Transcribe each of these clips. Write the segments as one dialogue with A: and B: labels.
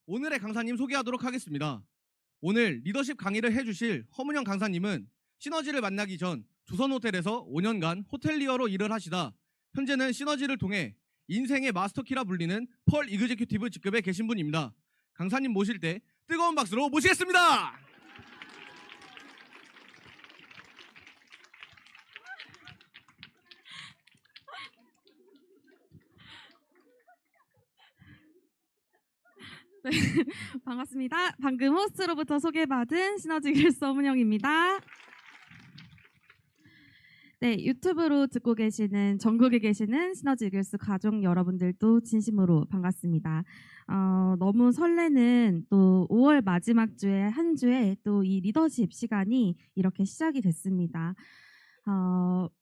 A: 오늘의 강사님 소개하도록 하겠습니다. 오늘 리더십 강의를 해주실 허문영 강사님은 시너지를 만나기 전 조선호텔에서 5년간 호텔리어로 일을 하시다 현재는 시너지를 통해 인생의 마스터키라 불리는 펄 이그제큐티브 직급에 계신 분입니다. 강사님 모실 때 뜨거운 박수로 모시겠습니다.
B: 네, 반갑습니다. 방금 호스트로부터 소개받은 시너지 길스 허문영입니다. 네, 유튜브로 듣고 계시는 전국에 계시는 시너지 길스 가족 여러분들도 진심으로 반갑습니다. 너무 설레는 또 5월 마지막 주에 한 주에 또 이 리더십 시간이 이렇게 시작이 됐습니다.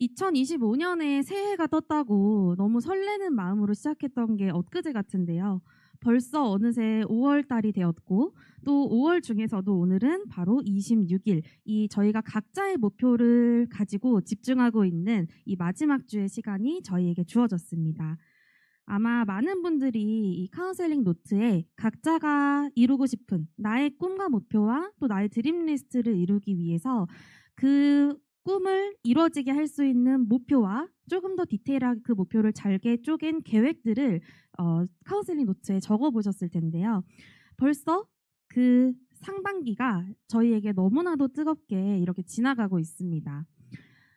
B: 2025년에 새해가 떴다고 너무 설레는 마음으로 시작했던 게 엊그제 같은데요. 벌써 어느새 5월 달이 되었고 또 5월 중에서도 오늘은 바로 26일 이 저희가 각자의 목표를 가지고 집중하고 있는 이 마지막 주의 시간이 저희에게 주어졌습니다. 아마 많은 분들이 이 카운셀링 노트에 각자가 이루고 싶은 나의 꿈과 목표와 또 나의 드림 리스트를 이루기 위해서 그 꿈을 이루어지게 할 수 있는 목표와 조금 더 디테일하게 그 목표를 잘게 쪼갠 계획들을 카운셀링 노트에 적어보셨을 텐데요. 벌써 그 상반기가 저희에게 너무나도 뜨겁게 이렇게 지나가고 있습니다.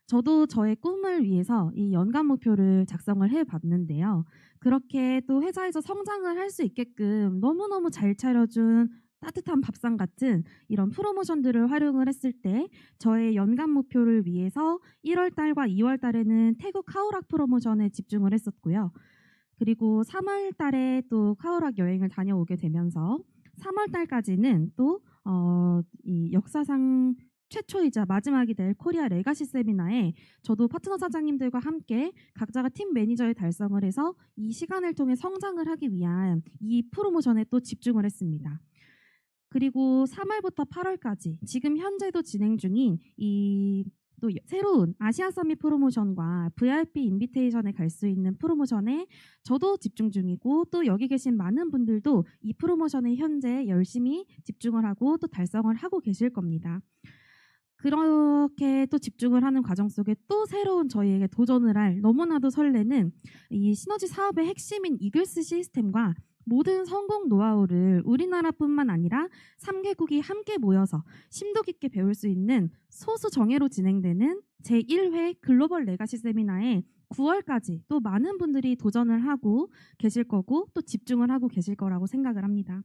B: 저도 저의 꿈을 위해서 이 연간 목표를 작성을 해봤는데요. 그렇게 또 회사에서 성장을 할 수 있게끔 너무너무 잘 차려준 따뜻한 밥상 같은 이런 프로모션들을 활용을 했을 때 저의 연간 목표를 위해서 1월 달과 2월 달에는 태국 카오락 프로모션에 집중을 했었고요. 그리고 3월 달에 또 카오락 여행을 다녀오게 되면서 3월 달까지는 또 이 역사상 최초이자 마지막이 될 코리아 레가시 세미나에 저도 파트너 사장님들과 함께 각자가 팀 매니저에 달성을 해서 이 시간을 통해 성장을 하기 위한 이 프로모션에 또 집중을 했습니다. 그리고 3월부터 8월까지 지금 현재도 진행 중인 이 또 새로운 아시아 서밋 프로모션과 VIP 인비테이션에 갈 수 있는 프로모션에 저도 집중 중이고 또 여기 계신 많은 분들도 이 프로모션에 현재 열심히 집중을 하고 또 달성을 하고 계실 겁니다. 그렇게 또 집중을 하는 과정 속에 또 새로운 저희에게 도전을 할 너무나도 설레는 이 시너지 사업의 핵심인 이글스 시스템과 모든 성공 노하우를 우리나라뿐만 아니라 3개국이 함께 모여서 심도 깊게 배울 수 있는 소수 정예로 진행되는 제1회 글로벌 레가시 세미나에 9월까지 또 많은 분들이 도전을 하고 계실 거고 또 집중을 하고 계실 거라고 생각을 합니다.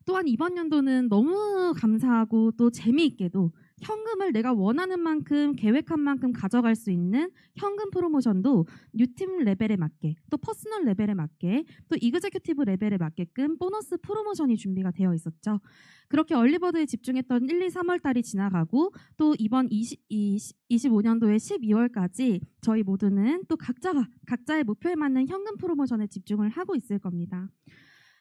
B: 또한 이번 연도는 너무 감사하고 또 재미있게도 현금을 내가 원하는 만큼 계획한 만큼 가져갈 수 있는 현금 프로모션도 뉴팀 레벨에 맞게 또 퍼스널 레벨에 맞게 또 이그제큐티브 레벨에 맞게끔 보너스 프로모션이 준비가 되어 있었죠. 그렇게 얼리버드에 집중했던 1, 2, 3월 달이 지나가고 또 이번 25년도의 12월까지 저희 모두는 또 각자의 목표에 맞는 현금 프로모션에 집중을 하고 있을 겁니다.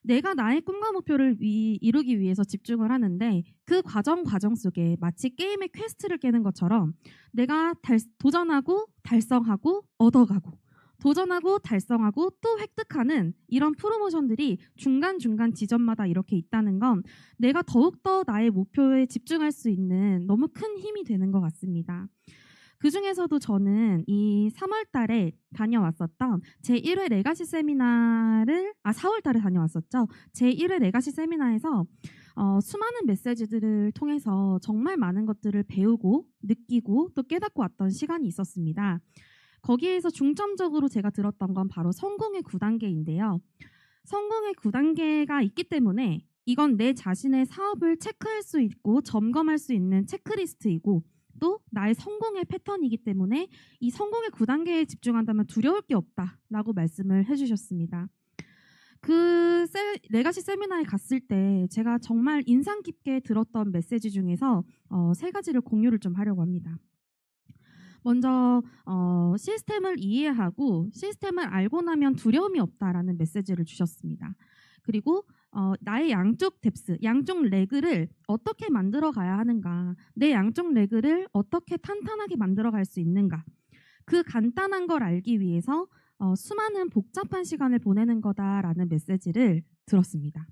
B: 내가 나의 꿈과 목표를 이루기 위해서 집중을 하는데 그 과정 속에 마치 게임의 퀘스트를 깨는 것처럼 내가 도전하고 달성하고 얻어가고 도전하고 달성하고 또 획득하는 이런 프로모션들이 중간중간 지점마다 이렇게 있다는 건 내가 더욱더 나의 목표에 집중할 수 있는 너무 큰 힘이 되는 것 같습니다. 그 중에서도 저는 이 3월 달에 다녀왔었던 제1회 레가시 세미나를 4월 달에 다녀왔었죠. 제1회 레가시 세미나에서 수많은 메시지들을 통해서 정말 많은 것들을 배우고 느끼고 또 깨닫고 왔던 시간이 있었습니다. 거기에서 중점적으로 제가 들었던 건 바로 성공의 9단계인데요. 성공의 9단계가 있기 때문에 이건 내 자신의 사업을 체크할 수 있고 점검할 수 있는 체크리스트이고 또 나의 성공의 패턴이기 때문에 이 성공의 9단계에 집중한다면 두려울 게 없다라고 말씀을 해주셨습니다. 그 레가시 세미나에 갔을 때 제가 정말 인상 깊게 들었던 메시지 중에서 3가지를 공유를 좀 하려고 합니다. 먼저 시스템을 이해하고 시스템을 알고 나면 두려움이 없다라는 메시지를 주셨습니다. 그리고 나의 양쪽 뎁스, 양쪽 레그를 어떻게 만들어 가야 하는가, 내 양쪽 레그를 어떻게 탄탄하게 만들어 갈 수 있는가, 그 간단한 걸 알기 위해서 수많은 복잡한 시간을 보내는 거다라는 메시지를 들었습니다.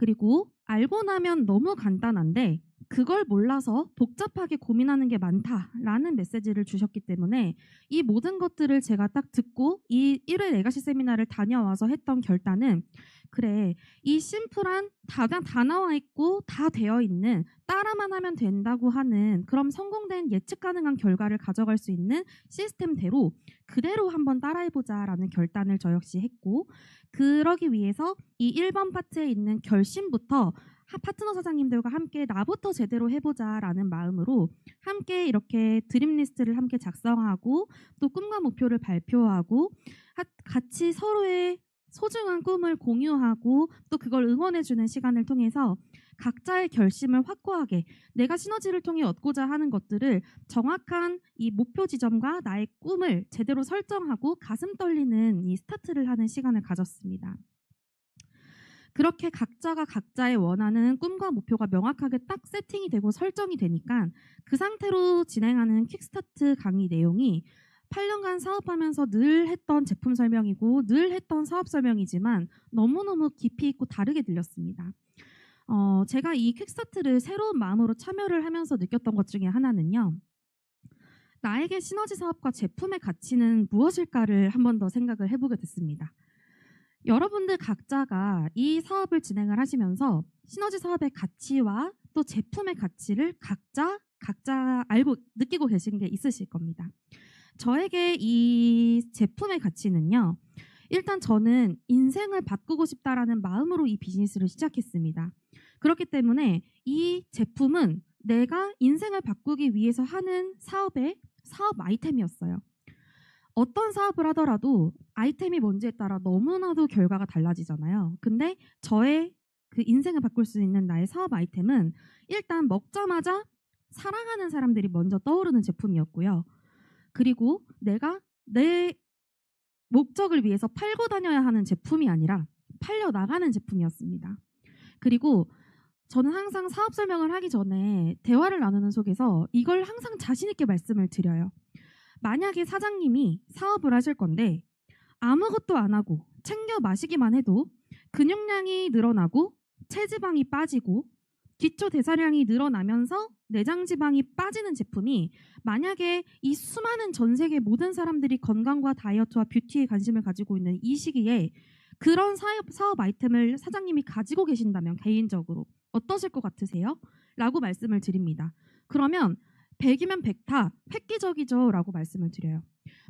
B: 그리고 알고 나면 너무 간단한데 그걸 몰라서 복잡하게 고민하는 게 많다라는 메시지를 주셨기 때문에 이 모든 것들을 제가 딱 듣고 이 1회 레가시 세미나를 다녀와서 했던 결단은 그래, 이 심플한 다 나와 있고 다 되어 있는 따라만 하면 된다고 하는 그럼 성공된 예측 가능한 결과를 가져갈 수 있는 시스템대로 그대로 한번 따라해보자라는 결단을 저 역시 했고, 그러기 위해서 이 1번 파트에 있는 결심부터 파트너 사장님들과 함께 나부터 제대로 해보자라는 마음으로 함께 이렇게 드림 리스트를 함께 작성하고 또 꿈과 목표를 발표하고 같이 서로의 소중한 꿈을 공유하고 또 그걸 응원해주는 시간을 통해서 각자의 결심을 확고하게 내가 시너지를 통해 얻고자 하는 것들을 정확한 이 목표 지점과 나의 꿈을 제대로 설정하고 가슴 떨리는 이 스타트를 하는 시간을 가졌습니다. 그렇게 각자가 각자의 원하는 꿈과 목표가 명확하게 딱 세팅이 되고 설정이 되니까 그 상태로 진행하는 킥스타트 강의 내용이 8년간 사업하면서 늘 했던 제품 설명이고 늘 했던 사업 설명이지만 너무너무 깊이 있고 다르게 들렸습니다. 제가 이 퀵스타트를 새로운 마음으로 참여를 하면서 느꼈던 것 중에 하나는요. 나에게 시너지 사업과 제품의 가치는 무엇일까를 한 번 더 생각을 해보게 됐습니다. 여러분들 각자가 이 사업을 진행을 하시면서 시너지 사업의 가치와 또 제품의 가치를 각자 알고 느끼고 계신 게 있으실 겁니다. 저에게 이 제품의 가치는요. 일단 저는 인생을 바꾸고 싶다라는 마음으로 이 비즈니스를 시작했습니다. 그렇기 때문에 이 제품은 내가 인생을 바꾸기 위해서 하는 사업의 사업 아이템이었어요. 어떤 사업을 하더라도 아이템이 뭔지에 따라 너무나도 결과가 달라지잖아요. 근데 저의 그 인생을 바꿀 수 있는 나의 사업 아이템은 일단 먹자마자 사랑하는 사람들이 먼저 떠오르는 제품이었고요. 그리고 내가 내 목적을 위해서 팔고 다녀야 하는 제품이 아니라 팔려 나가는 제품이었습니다. 그리고 저는 항상 사업 설명을 하기 전에 대화를 나누는 속에서 이걸 항상 자신 있게 말씀을 드려요. 만약에 사장님이 사업을 하실 건데 아무것도 안 하고 챙겨 마시기만 해도 근육량이 늘어나고 체지방이 빠지고 기초 대사량이 늘어나면서 내장 지방이 빠지는 제품이 만약에 이 수많은 전 세계 모든 사람들이 건강과 다이어트와 뷰티에 관심을 가지고 있는 이 시기에 그런 사업 아이템을 사장님이 가지고 계신다면 개인적으로 어떠실 것 같으세요? 라고 말씀을 드립니다. 그러면 100이면 100타 획기적이죠 라고 말씀을 드려요.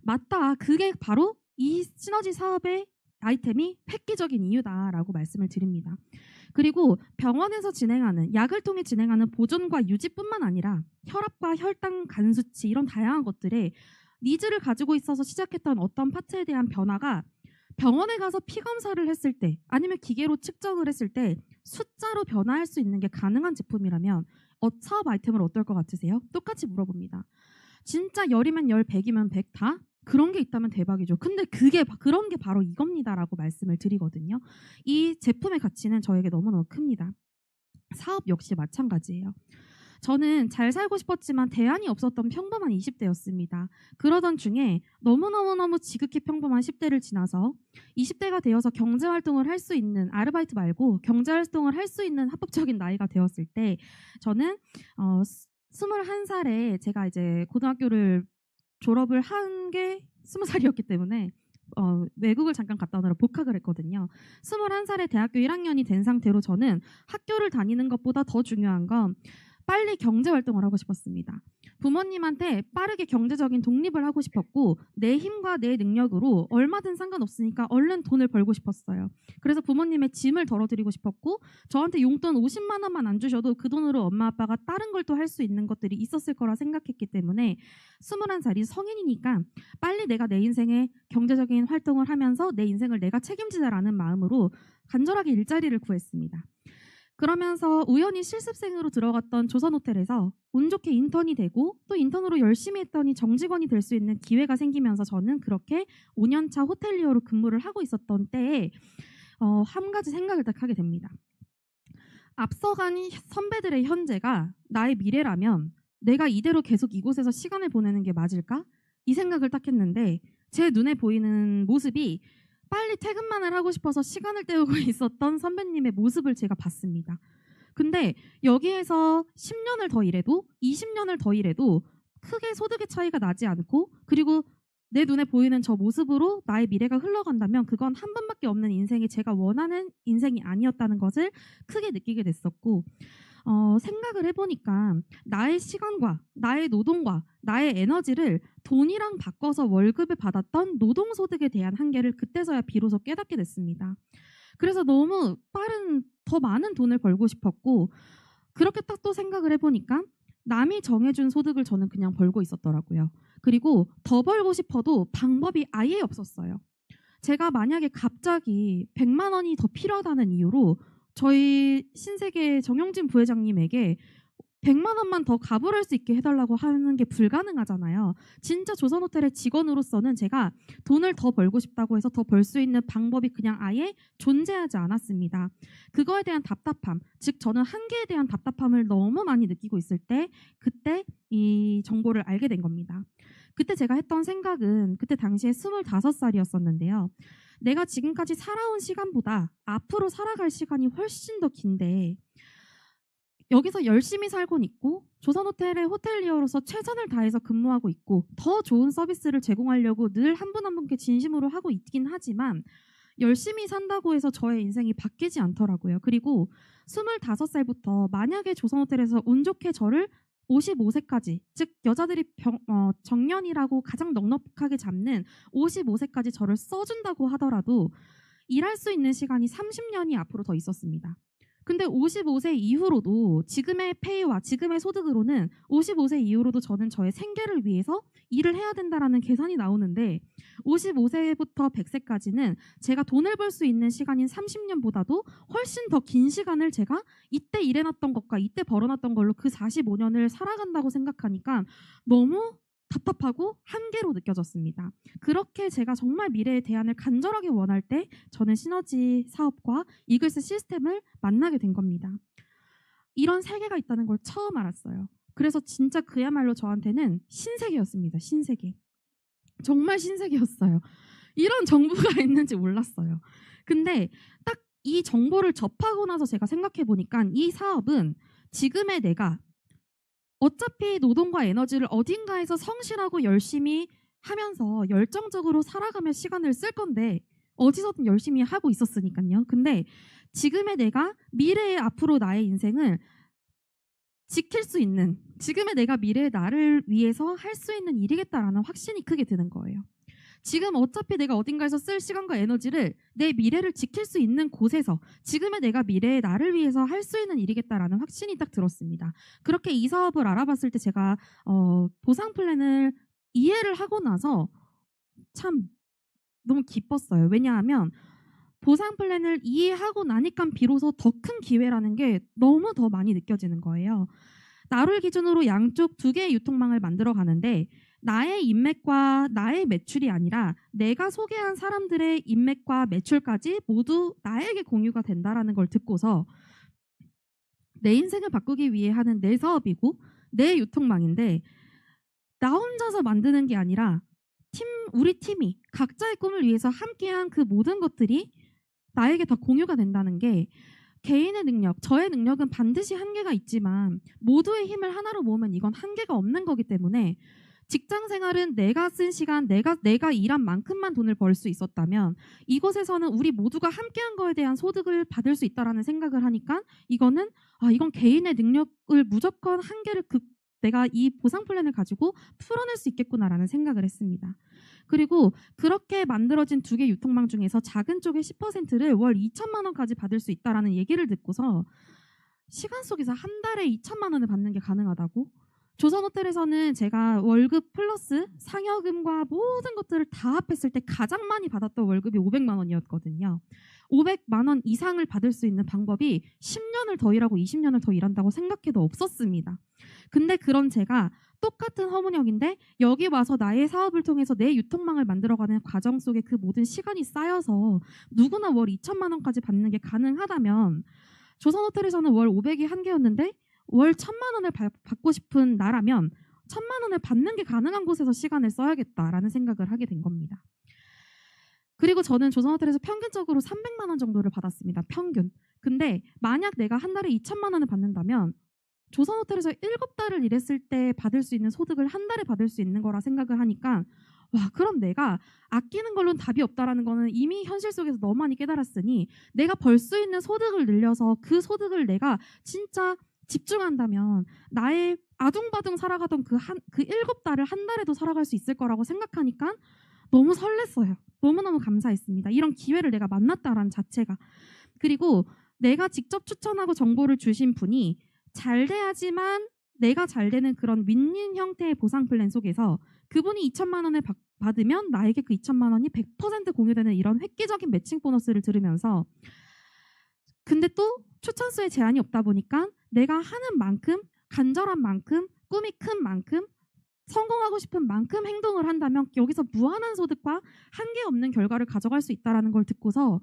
B: 맞다. 그게 바로 이 시너지 사업의 아이템이 획기적인 이유다라고 말씀을 드립니다. 그리고 병원에서 진행하는 약을 통해 진행하는 보존과 유지뿐만 아니라 혈압과 혈당 간 수치 이런 다양한 것들에 니즈를 가지고 있어서 시작했던 어떤 파트에 대한 변화가 병원에 가서 피 검사를 했을 때 아니면 기계로 측정을 했을 때 숫자로 변화할 수 있는 게 가능한 제품이라면 사업 아이템은 어떨 것 같으세요? 똑같이 물어봅니다. 진짜 10이면 10, 100이면 100다? 그런 게 있다면 대박이죠. 근데 그런 게 바로 이겁니다라고 말씀을 드리거든요. 이 제품의 가치는 저에게 너무너무 큽니다. 사업 역시 마찬가지예요. 저는 잘 살고 싶었지만 대안이 없었던 평범한 20대였습니다. 그러던 중에 너무너무 지극히 평범한 10대를 지나서 20대가 되어서 경제활동을 할 수 있는 아르바이트 말고 경제활동을 할 수 있는 합법적인 나이가 되었을 때 저는 21살에 제가 이제 고등학교를 졸업을 한 게 20살이었기 때문에 외국을 잠깐 갔다 오느라 복학을 했거든요. 21살에 대학교 1학년이 된 상태로 저는 학교를 다니는 것보다 더 중요한 건 빨리 경제활동을 하고 싶었습니다. 부모님한테 빠르게 경제적인 독립을 하고 싶었고 내 힘과 내 능력으로 얼마든 상관없으니까 얼른 돈을 벌고 싶었어요. 그래서 부모님의 짐을 덜어드리고 싶었고 저한테 용돈 50만 원만 안 주셔도 그 돈으로 엄마 아빠가 다른 걸 또 할 수 있는 것들이 있었을 거라 생각했기 때문에 21살이 성인이니까 빨리 내가 내 인생에 경제적인 활동을 하면서 내 인생을 내가 책임지자라는 마음으로 간절하게 일자리를 구했습니다. 그러면서 우연히 실습생으로 들어갔던 조선호텔에서 운 좋게 인턴이 되고 또 인턴으로 열심히 했더니 정직원이 될 수 있는 기회가 생기면서 저는 그렇게 5년차 호텔리어로 근무를 하고 있었던 때에 한 가지 생각을 딱 하게 됩니다. 앞서간 선배들의 현재가 나의 미래라면 내가 이대로 계속 이곳에서 시간을 보내는 게 맞을까? 이 생각을 딱 했는데 제 눈에 보이는 모습이 빨리 퇴근만을 하고 싶어서 시간을 때우고 있었던 선배님의 모습을 제가 봤습니다. 근데 여기에서 10년을 더 일해도 20년을 더 일해도 크게 소득의 차이가 나지 않고, 그리고 내 눈에 보이는 저 모습으로 나의 미래가 흘러간다면 그건 한 번밖에 없는 인생이 제가 원하는 인생이 아니었다는 것을 크게 느끼게 됐었고, 생각을 해보니까 나의 시간과 나의 노동과 나의 에너지를 돈이랑 바꿔서 월급을 받았던 노동소득에 대한 한계를 그때서야 비로소 깨닫게 됐습니다. 그래서 너무 더 많은 돈을 벌고 싶었고, 그렇게 딱 또 생각을 해보니까 남이 정해준 소득을 저는 그냥 벌고 있었더라고요. 그리고 더 벌고 싶어도 방법이 아예 없었어요. 제가 만약에 갑자기 100만 원이 더 필요하다는 이유로 저희 신세계 정용진 부회장님에게 100만 원만 더 가불할 수 있게 해달라고 하는 게 불가능하잖아요. 진짜 조선호텔의 직원으로서는 제가 돈을 더 벌고 싶다고 해서 더 벌 수 있는 방법이 그냥 아예 존재하지 않았습니다. 그거에 대한 답답함, 즉 저는 한계에 대한 답답함을 너무 많이 느끼고 있을 때 그때 이 정보를 알게 된 겁니다. 그때 제가 했던 생각은, 그때 당시에 25살이었었는데요. 내가 지금까지 살아온 시간보다 앞으로 살아갈 시간이 훨씬 더 긴데 여기서 열심히 살곤 있고 조선호텔의 호텔리어로서 최선을 다해서 근무하고 있고 더 좋은 서비스를 제공하려고 늘 한 분 한 분께 진심으로 하고 있긴 하지만 열심히 산다고 해서 저의 인생이 바뀌지 않더라고요. 그리고 25살부터 만약에 조선호텔에서 운 좋게 저를 55세까지, 즉 여자들이 정년이라고 가장 넉넉하게 잡는 55세까지 저를 써준다고 하더라도 일할 수 있는 시간이 30년이 앞으로 더 있었습니다. 근데 55세 이후로도 지금의 페이와 지금의 소득으로는 55세 이후로도 저는 저의 생계를 위해서 일을 해야 된다라는 계산이 나오는데 55세부터 100세까지는 제가 돈을 벌 수 있는 시간인 30년보다도 훨씬 더 긴 시간을 제가 이때 일해놨던 것과 이때 벌어놨던 걸로 그 45년을 살아간다고 생각하니까 너무 답답하고 한계로 느껴졌습니다. 그렇게 제가 정말 미래의 대안을 간절하게 원할 때 저는 시너지 사업과 이글스 시스템을 만나게 된 겁니다. 이런 세계가 있다는 걸 처음 알았어요. 그래서 진짜 그야말로 저한테는 신세계였습니다. 신세계. 정말 신세계였어요. 이런 정보가 있는지 몰랐어요. 근데 딱 이 정보를 접하고 나서 제가 생각해 보니까 이 사업은 지금의 내가 어차피 노동과 에너지를 어딘가에서 성실하고 열심히 하면서 열정적으로 살아가며 시간을 쓸 건데 어디서든 열심히 하고 있었으니까요. 근데 지금의 내가 미래의 앞으로 나의 인생을 지킬 수 있는, 지금의 내가 미래의 나를 위해서 할 수 있는 일이겠다라는 확신이 크게 드는 거예요. 지금 어차피 내가 어딘가에서 쓸 시간과 에너지를 내 미래를 지킬 수 있는 곳에서 지금의 내가 미래의 나를 위해서 할 수 있는 일이겠다라는 확신이 딱 들었습니다. 그렇게 이 사업을 알아봤을 때 제가 보상 플랜을 이해를 하고 나서 참 너무 기뻤어요. 왜냐하면 보상 플랜을 이해하고 나니까 비로소 더 큰 기회라는 게 너무 더 많이 느껴지는 거예요. 나를 기준으로 양쪽 두 개의 유통망을 만들어 가는데 나의 인맥과 나의 매출이 아니라 내가 소개한 사람들의 인맥과 매출까지 모두 나에게 공유가 된다라는 걸 듣고서 내 인생을 바꾸기 위해 하는 내 사업이고 내 유통망인데 나 혼자서 만드는 게 아니라 우리 팀이 각자의 꿈을 위해서 함께한 그 모든 것들이 나에게 다 공유가 된다는 게 개인의 능력, 저의 능력은 반드시 한계가 있지만 모두의 힘을 하나로 모으면 이건 한계가 없는 거기 때문에 직장 생활은 내가 쓴 시간, 내가 일한 만큼만 돈을 벌 수 있었다면 이곳에서는 우리 모두가 함께한 거에 대한 소득을 받을 수 있다라는 생각을 하니까 이건 개인의 능력을 무조건 한계를 내가 이 보상 플랜을 가지고 풀어낼 수 있겠구나라는 생각을 했습니다. 그리고 그렇게 만들어진 두 개 유통망 중에서 작은 쪽의 10%를 월 2천만 원까지 받을 수 있다라는 얘기를 듣고서 시간 속에서 한 달에 2천만 원을 받는 게 가능하다고? 조선호텔에서는 제가 월급 플러스 상여금과 모든 것들을 다 합했을 때 가장 많이 받았던 월급이 500만 원이었거든요. 500만 원 이상을 받을 수 있는 방법이 10년을 더 일하고 20년을 더 일한다고 생각해도 없었습니다. 근데 그런 제가 똑같은 허문역인데 여기 와서 나의 사업을 통해서 내 유통망을 만들어가는 과정 속에 그 모든 시간이 쌓여서 누구나 월 2천만 원까지 받는 게 가능하다면 조선호텔에서는 월 500이 한계였는데 월 1,000만 원을 받고 싶은 나라면 1,000만 원을 받는 게 가능한 곳에서 시간을 써야겠다라는 생각을 하게 된 겁니다. 그리고 저는 조선호텔에서 평균적으로 300만 원 정도를 받았습니다. 평균. 근데 만약 내가 한 달에 2천만 원을 받는다면 조선호텔에서 7달을 일했을 때 받을 수 있는 소득을 한 달에 받을 수 있는 거라 생각을 하니까 와, 그럼 내가 아끼는 걸로는 답이 없다라는 거는 이미 현실 속에서 너무 많이 깨달았으니 내가 벌 수 있는 소득을 늘려서 그 소득을 내가 진짜 집중한다면 나의 아둥바둥 살아가던 그 7달을 한 달에도 살아갈 수 있을 거라고 생각하니까 너무 설렜어요. 너무너무 감사했습니다. 이런 기회를 내가 만났다라는 자체가. 그리고 내가 직접 추천하고 정보를 주신 분이 잘 돼야지만 내가 잘 되는 그런 윈윈 형태의 보상 플랜 속에서 그분이 2천만 원을 받으면 나에게 그 2천만 원이 100% 공유되는 이런 획기적인 매칭 보너스를 들으면서 근데 또 추천수에 제한이 없다 보니까 내가 하는 만큼 간절한 만큼 꿈이 큰 만큼 성공하고 싶은 만큼 행동을 한다면 여기서 무한한 소득과 한계 없는 결과를 가져갈 수 있다는 걸 듣고서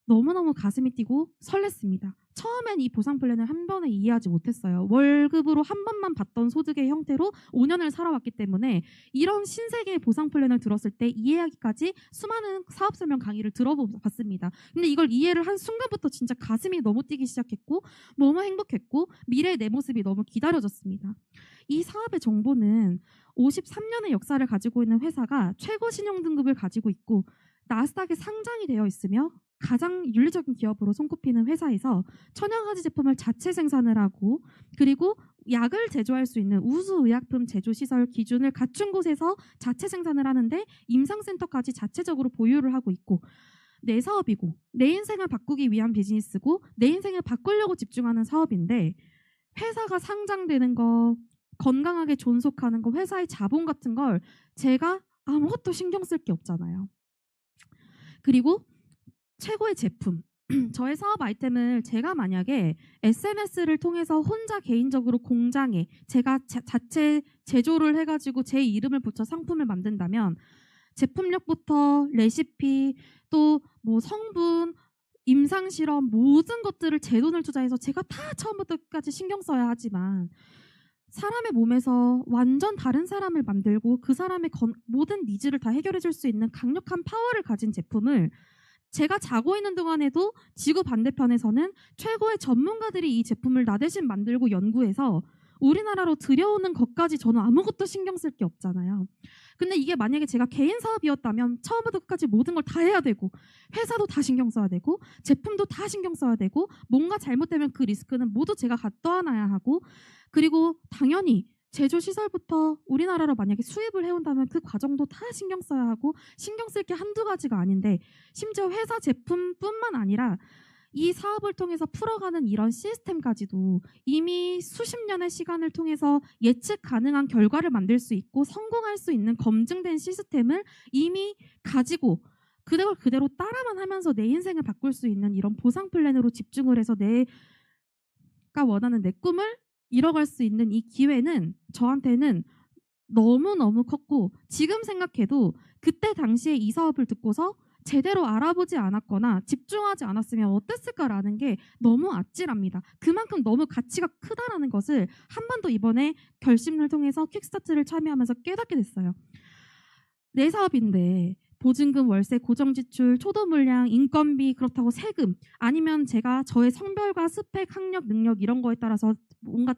B: 너무너무 가슴이 뛰고 설렜습니다. 처음엔 이 보상 플랜을 한 번에 이해하지 못했어요. 월급으로 한 번만 받던 소득의 형태로 5년을 살아왔기 때문에 이런 신세계의 보상 플랜을 들었을 때 이해하기까지 수많은 사업 설명 강의를 들어봤습니다. 근데 이걸 이해를 한 순간부터 진짜 가슴이 너무 뛰기 시작했고 너무 행복했고 미래의 내 모습이 너무 기다려졌습니다. 이 사업의 정보는 53년의 역사를 가지고 있는 회사가 최고 신용 등급을 가지고 있고 나스닥에 상장이 되어 있으며 가장 윤리적인 기업으로 손꼽히는 회사에서 천연가지 제품을 자체 생산을 하고 그리고 약을 제조할 수 있는 우수의약품 제조시설 기준을 갖춘 곳에서 자체 생산을 하는데 임상센터까지 자체적으로 보유를 하고 있고 내 사업이고 내 인생을 바꾸기 위한 비즈니스고 내 인생을 바꾸려고 집중하는 사업인데 회사가 상장되는 거 건강하게 존속하는 거 회사의 자본 같은 걸 제가 아무것도 신경 쓸 게 없잖아요. 그리고 최고의 제품 저의 사업 아이템을 제가 만약에 SNS를 통해서 혼자 개인적으로 공장에 제가 자체 제조를 해가지고 제 이름을 붙여 상품을 만든다면 제품력부터 레시피 또 뭐 성분 임상실험 모든 것들을 제 돈을 투자해서 제가 다 처음부터 끝까지 신경 써야 하지만 사람의 몸에서 완전 다른 사람을 만들고 그 사람의 모든 니즈를 다 해결해 줄 수 있는 강력한 파워를 가진 제품을 제가 자고 있는 동안에도 지구 반대편에서는 최고의 전문가들이 이 제품을 나 대신 만들고 연구해서 우리나라로 들여오는 것까지 저는 아무것도 신경 쓸 게 없잖아요. 근데 이게 만약에 제가 개인 사업이었다면 처음부터 끝까지 모든 걸 다 해야 되고 회사도 다 신경 써야 되고 제품도 다 신경 써야 되고 뭔가 잘못되면 그 리스크는 모두 제가 떠안아야 하고 그리고 당연히 제조시설부터 우리나라로 만약에 수입을 해온다면 그 과정도 다 신경 써야 하고 신경 쓸 게 한두 가지가 아닌데 심지어 회사 제품뿐만 아니라 이 사업을 통해서 풀어가는 이런 시스템까지도 이미 수십 년의 시간을 통해서 예측 가능한 결과를 만들 수 있고 성공할 수 있는 검증된 시스템을 이미 가지고 그걸 그대로 따라만 하면서 내 인생을 바꿀 수 있는 이런 보상 플랜으로 집중을 해서 내가 원하는 내 꿈을 이뤄갈 수 있는 이 기회는 저한테는 너무너무 컸고 지금 생각해도 그때 당시에 이 사업을 듣고서 제대로 알아보지 않았거나 집중하지 않았으면 어땠을까라는 게 너무 아찔합니다. 그만큼 너무 가치가 크다라는 것을 한 번 더 이번에 결심을 통해서 퀵스타트를 참여하면서 깨닫게 됐어요. 내 사업인데 보증금, 월세, 고정지출, 초도 물량, 인건비 그렇다고 세금 아니면 제가 저의 성별과 스펙, 학력, 능력 이런 거에 따라서 뭔가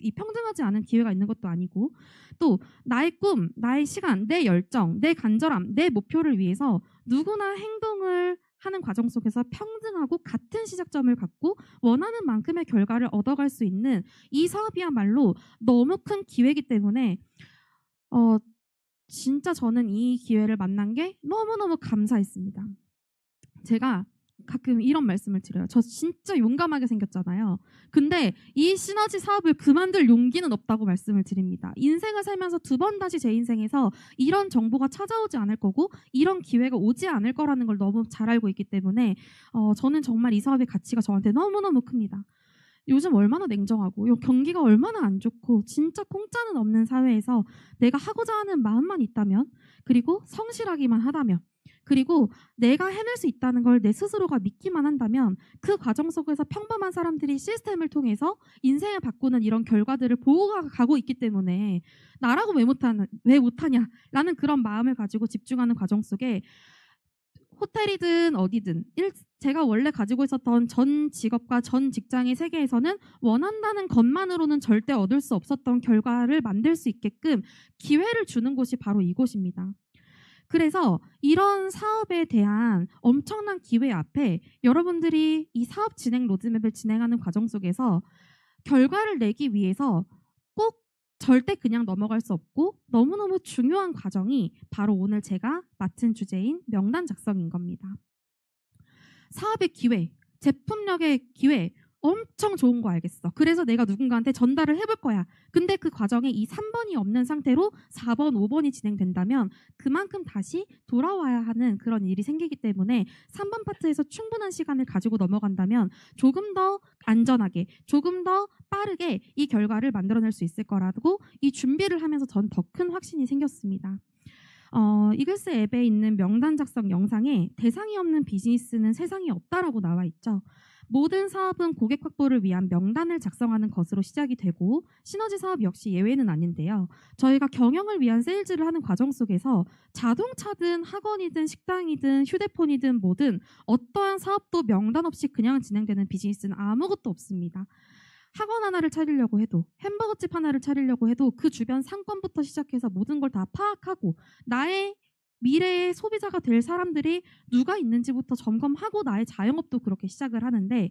B: 이 평등하지 않은 기회가 있는 것도 아니고 또 나의 꿈, 나의 시간, 내 열정, 내 간절함, 내 목표를 위해서 누구나 행동을 하는 과정 속에서 평등하고 같은 시작점을 갖고 원하는 만큼의 결과를 얻어갈 수 있는 이 사업이야말로 너무 큰 기회이기 때문에 진짜 저는 이 기회를 만난 게 너무너무 감사했습니다. 제가 가끔 이런 말씀을 드려요. 저 진짜 용감하게 생겼잖아요. 근데 이 시너지 사업을 그만둘 용기는 없다고 말씀을 드립니다. 인생을 살면서 두 번 다시 제 인생에서 이런 정보가 찾아오지 않을 거고 이런 기회가 오지 않을 거라는 걸 너무 잘 알고 있기 때문에 저는 정말 이 사업의 가치가 저한테 너무너무 큽니다. 요즘 얼마나 냉정하고 경기가 얼마나 안 좋고 진짜 공짜는 없는 사회에서 내가 하고자 하는 마음만 있다면 그리고 성실하기만 하다면 그리고 내가 해낼 수 있다는 걸 내 스스로가 믿기만 한다면 그 과정 속에서 평범한 사람들이 시스템을 통해서 인생을 바꾸는 이런 결과들을 보고 가고 있기 때문에 나라고 왜 못하냐라는 그런 마음을 가지고 집중하는 과정 속에 호텔이든 어디든 제가 원래 가지고 있었던 전 직업과 전 직장의 세계에서는 원한다는 것만으로는 절대 얻을 수 없었던 결과를 만들 수 있게끔 기회를 주는 곳이 바로 이곳입니다. 그래서 이런 사업에 대한 엄청난 기회 앞에 여러분들이 이 사업 진행 로드맵을 진행하는 과정 속에서 결과를 내기 위해서 꼭 절대 그냥 넘어갈 수 없고 너무너무 중요한 과정이 바로 오늘 제가 맡은 주제인 명단 작성인 겁니다. 사업의 기회, 제품력의 기회 엄청 좋은 거 알겠어. 그래서 내가 누군가한테 전달을 해볼 거야. 근데 그 과정에 이 3번이 없는 상태로 4번, 5번이 진행된다면 그만큼 다시 돌아와야 하는 그런 일이 생기기 때문에 3번 파트에서 충분한 시간을 가지고 넘어간다면 조금 더 안전하게, 조금 더 빠르게 이 결과를 만들어낼 수 있을 거라고 이 준비를 하면서 전 더 큰 확신이 생겼습니다. 이글스 앱에 있는 명단 작성 영상에 대상이 없는 비즈니스는 세상에 없다라고 나와 있죠. 모든 사업은 고객 확보를 위한 명단을 작성하는 것으로 시작이 되고 시너지 사업 역시 예외는 아닌데요. 저희가 경영을 위한 세일즈를 하는 과정 속에서 자동차든 학원이든 식당이든 휴대폰이든 뭐든 어떠한 사업도 명단 없이 그냥 진행되는 비즈니스는 아무것도 없습니다. 학원 하나를 차리려고 해도 햄버거집 하나를 차리려고 해도 그 주변 상권부터 시작해서 모든 걸 다 파악하고 나의 미래의 소비자가 될 사람들이 누가 있는지부터 점검하고 나의 자영업도 그렇게 시작을 하는데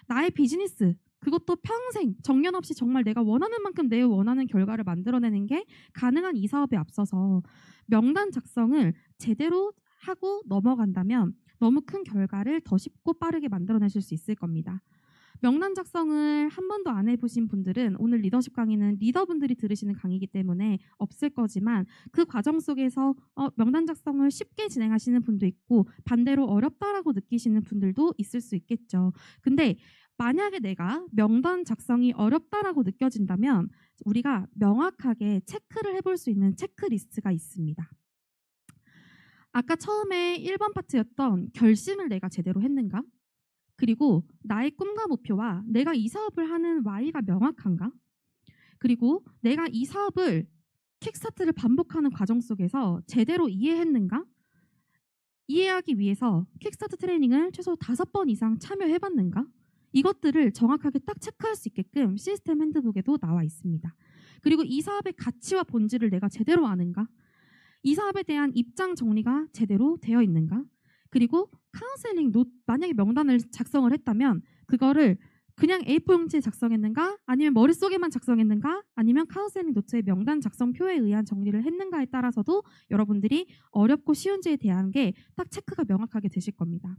B: 나의 비즈니스 그것도 평생 정년 없이 정말 내가 원하는 만큼 내 원하는 결과를 만들어내는 게 가능한 이 사업에 앞서서 명단 작성을 제대로 하고 넘어간다면 너무 큰 결과를 더 쉽고 빠르게 만들어내실 수 있을 겁니다. 명단 작성을 한 번도 안 해보신 분들은 오늘 리더십 강의는 리더분들이 들으시는 강의이기 때문에 없을 거지만 그 과정 속에서 명단 작성을 쉽게 진행하시는 분도 있고 반대로 어렵다라고 느끼시는 분들도 있을 수 있겠죠. 근데 만약에 내가 명단 작성이 어렵다라고 느껴진다면 우리가 명확하게 체크를 해볼 수 있는 체크리스트가 있습니다. 아까 처음에 1번 파트였던 결심을 내가 제대로 했는가? 그리고 나의 꿈과 목표와 내가 이 사업을 하는 Y가 명확한가? 그리고 내가 이 사업을 킥스타트를 반복하는 과정 속에서 제대로 이해했는가? 이해하기 위해서 킥스타트 트레이닝을 최소 5번 이상 참여해봤는가? 이것들을 정확하게 딱 체크할 수 있게끔 시스템 핸드북에도 나와 있습니다. 그리고 이 사업의 가치와 본질을 내가 제대로 아는가? 이 사업에 대한 입장 정리가 제대로 되어 있는가? 그리고 카운셀링 노트 만약에 명단을 작성을 했다면 그거를 그냥 A4 용지에 작성했는가? 아니면 머릿속에만 작성했는가? 아니면 카운셀링 노트의 명단 작성표에 의한 정리를 했는가에 따라서도 여러분들이 어렵고 쉬운지에 대한 게 딱 체크가 명확하게 되실 겁니다.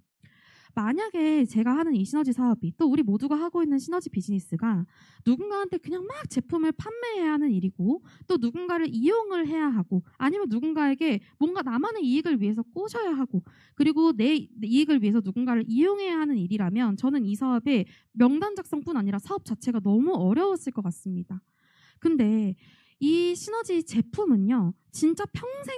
B: 만약에 제가 하는 이 시너지 사업이 또 우리 모두가 하고 있는 시너지 비즈니스가 누군가한테 그냥 막 제품을 판매해야 하는 일이고 또 누군가를 이용을 해야 하고 아니면 누군가에게 뭔가 나만의 이익을 위해서 꼬셔야 하고 그리고 내 이익을 위해서 누군가를 이용해야 하는 일이라면 저는 이 사업의 명단 작성뿐 아니라 사업 자체가 너무 어려웠을 것 같습니다. 근데 이 시너지 제품은요 진짜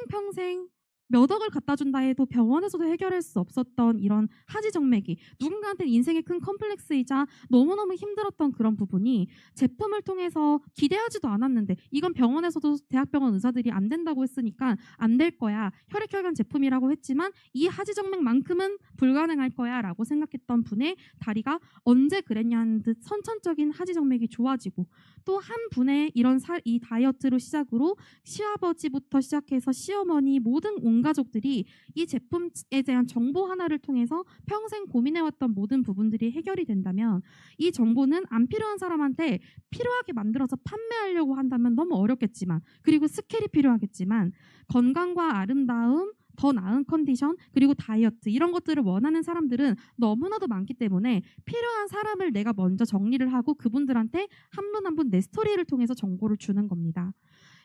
B: 평생 몇 억을 갖다 준다 해도 병원에서도 해결할 수 없었던 이런 하지정맥이 누군가한테는 인생의 큰 컴플렉스이자 너무너무 힘들었던 그런 부분이 제품을 통해서 기대하지도 않았는데 이건 병원에서도 대학병원 의사들이 안 된다고 했으니까 안 될 거야. 혈액혈관 제품이라고 했지만 이 하지정맥만큼은 불가능할 거야 라고 생각했던 분의 다리가 언제 그랬냐는 듯 선천적인 하지정맥이 좋아지고 또 한 분의 이 다이어트로 시작으로 시아버지부터 시작해서 시어머니 모든 온 가족들이 이 제품에 대한 정보 하나를 통해서 평생 고민해왔던 모든 부분들이 해결이 된다면 이 정보는 안 필요한 사람한테 필요하게 만들어서 판매하려고 한다면 너무 어렵겠지만 그리고 스킬이 필요하겠지만 건강과 아름다움 더 나은 컨디션 그리고 다이어트 이런 것들을 원하는 사람들은 너무나도 많기 때문에 필요한 사람을 내가 먼저 정리를 하고 그분들한테 한 분 한 분 내 스토리를 통해서 정보를 주는 겁니다.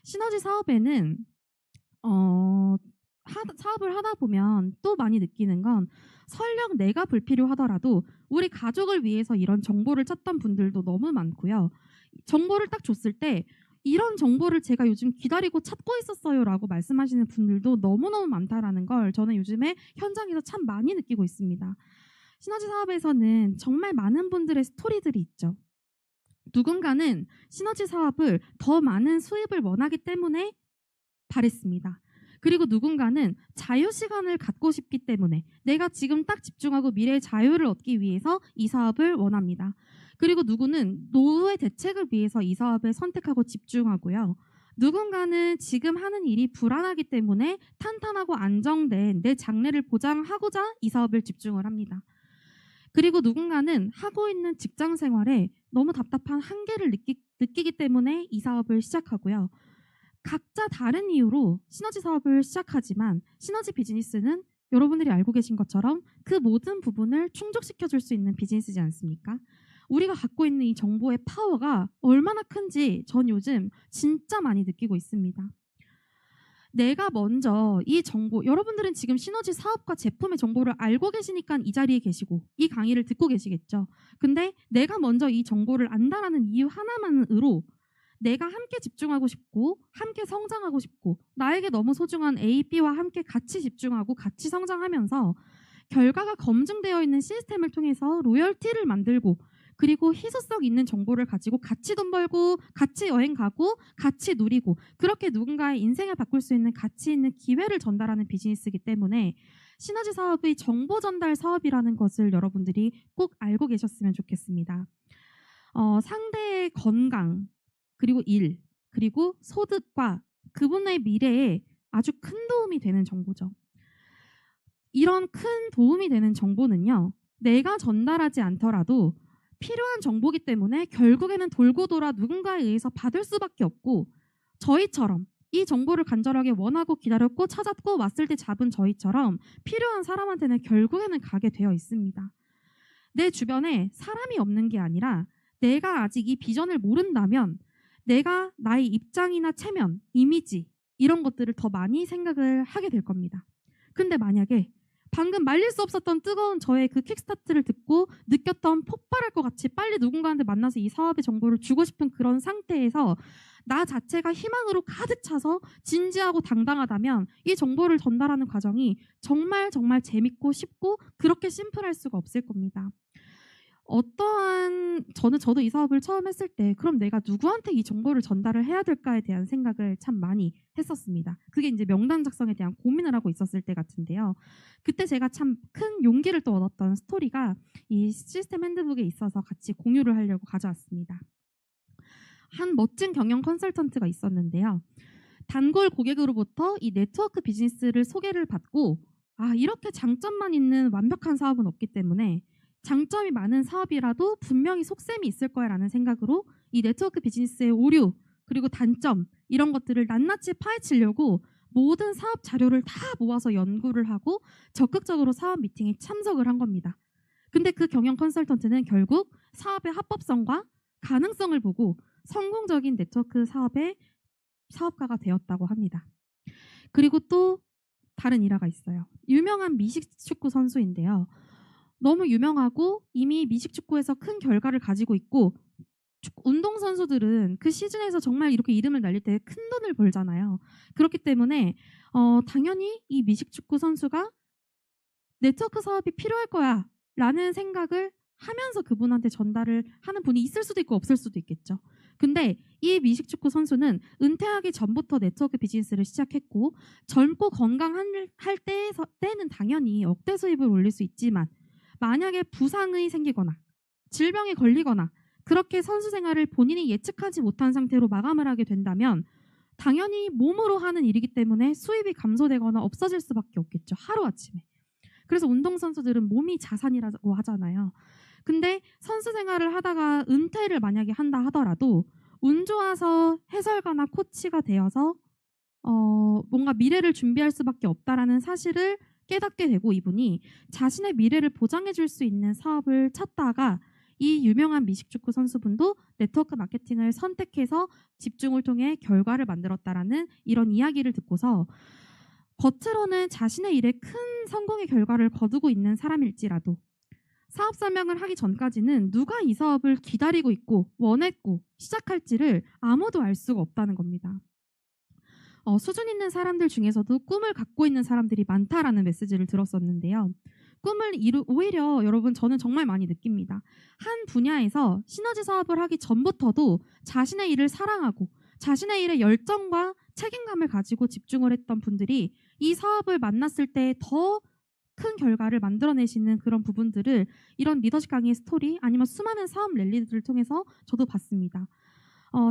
B: 시너지 사업에는 사업을 하다 보면 또 많이 느끼는 건 설령 내가 불필요하더라도 우리 가족을 위해서 이런 정보를 찾던 분들도 너무 많고요. 정보를 딱 줬을 때 이런 정보를 제가 요즘 기다리고 찾고 있었어요 라고 말씀하시는 분들도 너무너무 많다라는 걸 저는 요즘에 현장에서 참 많이 느끼고 있습니다. 시너지 사업에서는 정말 많은 분들의 스토리들이 있죠. 누군가는 시너지 사업을 더 많은 수입을 원하기 때문에 바랬습니다. 그리고 누군가는 자유 시간을 갖고 싶기 때문에 내가 지금 딱 집중하고 미래의 자유를 얻기 위해서 이 사업을 원합니다. 그리고 누구는 노후의 대책을 위해서 이 사업을 선택하고 집중하고요. 누군가는 지금 하는 일이 불안하기 때문에 탄탄하고 안정된 내 장래를 보장하고자 이 사업을 집중을 합니다. 그리고 누군가는 하고 있는 직장 생활에 너무 답답한 한계를 느끼기 때문에 이 사업을 시작하고요. 각자 다른 이유로 시너지 사업을 시작하지만 시너지 비즈니스는 여러분들이 알고 계신 것처럼 그 모든 부분을 충족시켜 줄 수 있는 비즈니스지 않습니까? 우리가 갖고 있는 이 정보의 파워가 얼마나 큰지 전 요즘 진짜 많이 느끼고 있습니다. 내가 먼저 이 정보, 여러분들은 지금 시너지 사업과 제품의 정보를 알고 계시니까 이 자리에 계시고 이 강의를 듣고 계시겠죠. 근데 내가 먼저 이 정보를 안다라는 이유 하나만으로 내가 함께 집중하고 싶고 함께 성장하고 싶고 나에게 너무 소중한 A, B와 함께 같이 집중하고 같이 성장하면서 결과가 검증되어 있는 시스템을 통해서 로열티를 만들고 그리고 희소성 있는 정보를 가지고 같이 돈 벌고 같이 여행 가고 같이 누리고 그렇게 누군가의 인생을 바꿀 수 있는 가치 있는 기회를 전달하는 비즈니스이기 때문에 시너지 사업의 정보 전달 사업이라는 것을 여러분들이 꼭 알고 계셨으면 좋겠습니다. 상대의 건강 그리고 일 그리고 소득과 그분의 미래에 아주 큰 도움이 되는 정보죠. 이런 큰 도움이 되는 정보는요. 내가 전달하지 않더라도 필요한 정보기 때문에 결국에는 돌고 돌아 누군가에 의해서 받을 수밖에 없고 저희처럼 이 정보를 간절하게 원하고 기다렸고 찾았고 왔을 때 잡은 저희처럼 필요한 사람한테는 결국에는 가게 되어 있습니다. 내 주변에 사람이 없는 게 아니라 내가 아직 이 비전을 모른다면 내가 나의 입장이나 체면, 이미지 이런 것들을 더 많이 생각을 하게 될 겁니다. 근데 만약에 방금 말릴 수 없었던 뜨거운 저의 그 킥스타트를 듣고 느꼈던 폭발할 것 같이 빨리 누군가한테 만나서 이 사업의 정보를 주고 싶은 그런 상태에서 나 자체가 희망으로 가득 차서 진지하고 당당하다면 이 정보를 전달하는 과정이 정말 정말 재밌고 쉽고 그렇게 심플할 수가 없을 겁니다. 저도 이 사업을 처음 했을 때 그럼 내가 누구한테 이 정보를 전달을 해야 될까에 대한 생각을 참 많이 했었습니다. 그게 이제 명단 작성에 대한 고민을 하고 있었을 때 같은데요. 그때 제가 참 큰 용기를 또 얻었던 스토리가 이 시스템 핸드북에 있어서 같이 공유를 하려고 가져왔습니다. 한 멋진 경영 컨설턴트가 있었는데요. 단골 고객으로부터 이 네트워크 비즈니스를 소개를 받고 이렇게 장점만 있는 완벽한 사업은 없기 때문에 장점이 많은 사업이라도 분명히 속셈이 있을 거야라는 생각으로 이 네트워크 비즈니스의 오류 그리고 단점 이런 것들을 낱낱이 파헤치려고 모든 사업 자료를 다 모아서 연구를 하고 적극적으로 사업 미팅에 참석을 한 겁니다. 근데 그 경영 컨설턴트는 결국 사업의 합법성과 가능성을 보고 성공적인 네트워크 사업의 사업가가 되었다고 합니다. 그리고 또 다른 일화가 있어요. 유명한 미식축구 선수인데요. 너무 유명하고 이미 미식축구에서 큰 결과를 가지고 있고 운동선수들은 그 시즌에서 정말 이렇게 이름을 날릴 때 큰 돈을 벌잖아요. 그렇기 때문에 당연히 이 미식축구 선수가 네트워크 사업이 필요할 거야 라는 생각을 하면서 그분한테 전달을 하는 분이 있을 수도 있고 없을 수도 있겠죠. 근데 이 미식축구 선수는 은퇴하기 전부터 네트워크 비즈니스를 시작했고 젊고 건강할 때는 당연히 억대 수입을 올릴 수 있지만 만약에 부상이 생기거나 질병에 걸리거나 그렇게 선수 생활을 본인이 예측하지 못한 상태로 마감을 하게 된다면 당연히 몸으로 하는 일이기 때문에 수입이 감소되거나 없어질 수밖에 없겠죠. 하루아침에. 그래서 운동선수들은 몸이 자산이라고 하잖아요. 근데 선수 생활을 하다가 은퇴를 만약에 한다 하더라도 운 좋아서 해설가나 코치가 되어서 뭔가 미래를 준비할 수밖에 없다라는 사실을 깨닫게 되고 이분이 자신의 미래를 보장해 줄 수 있는 사업을 찾다가 이 유명한 미식축구 선수분도 네트워크 마케팅을 선택해서 집중을 통해 결과를 만들었다라는 이런 이야기를 듣고서 겉으로는 자신의 일에 큰 성공의 결과를 거두고 있는 사람일지라도 사업 설명을 하기 전까지는 누가 이 사업을 기다리고 있고 원했고 시작할지를 아무도 알 수가 없다는 겁니다. 수준 있는 사람들 중에서도 꿈을 갖고 있는 사람들이 많다라는 메시지를 들었었는데요. 오히려 여러분 저는 정말 많이 느낍니다. 한 분야에서 시너지 사업을 하기 전부터도 자신의 일을 사랑하고 자신의 일에 열정과 책임감을 가지고 집중을 했던 분들이 이 사업을 만났을 때 더 큰 결과를 만들어내시는 그런 부분들을 이런 리더십 강의의 스토리 아니면 수많은 사업 랠리들을 통해서 저도 봤습니다.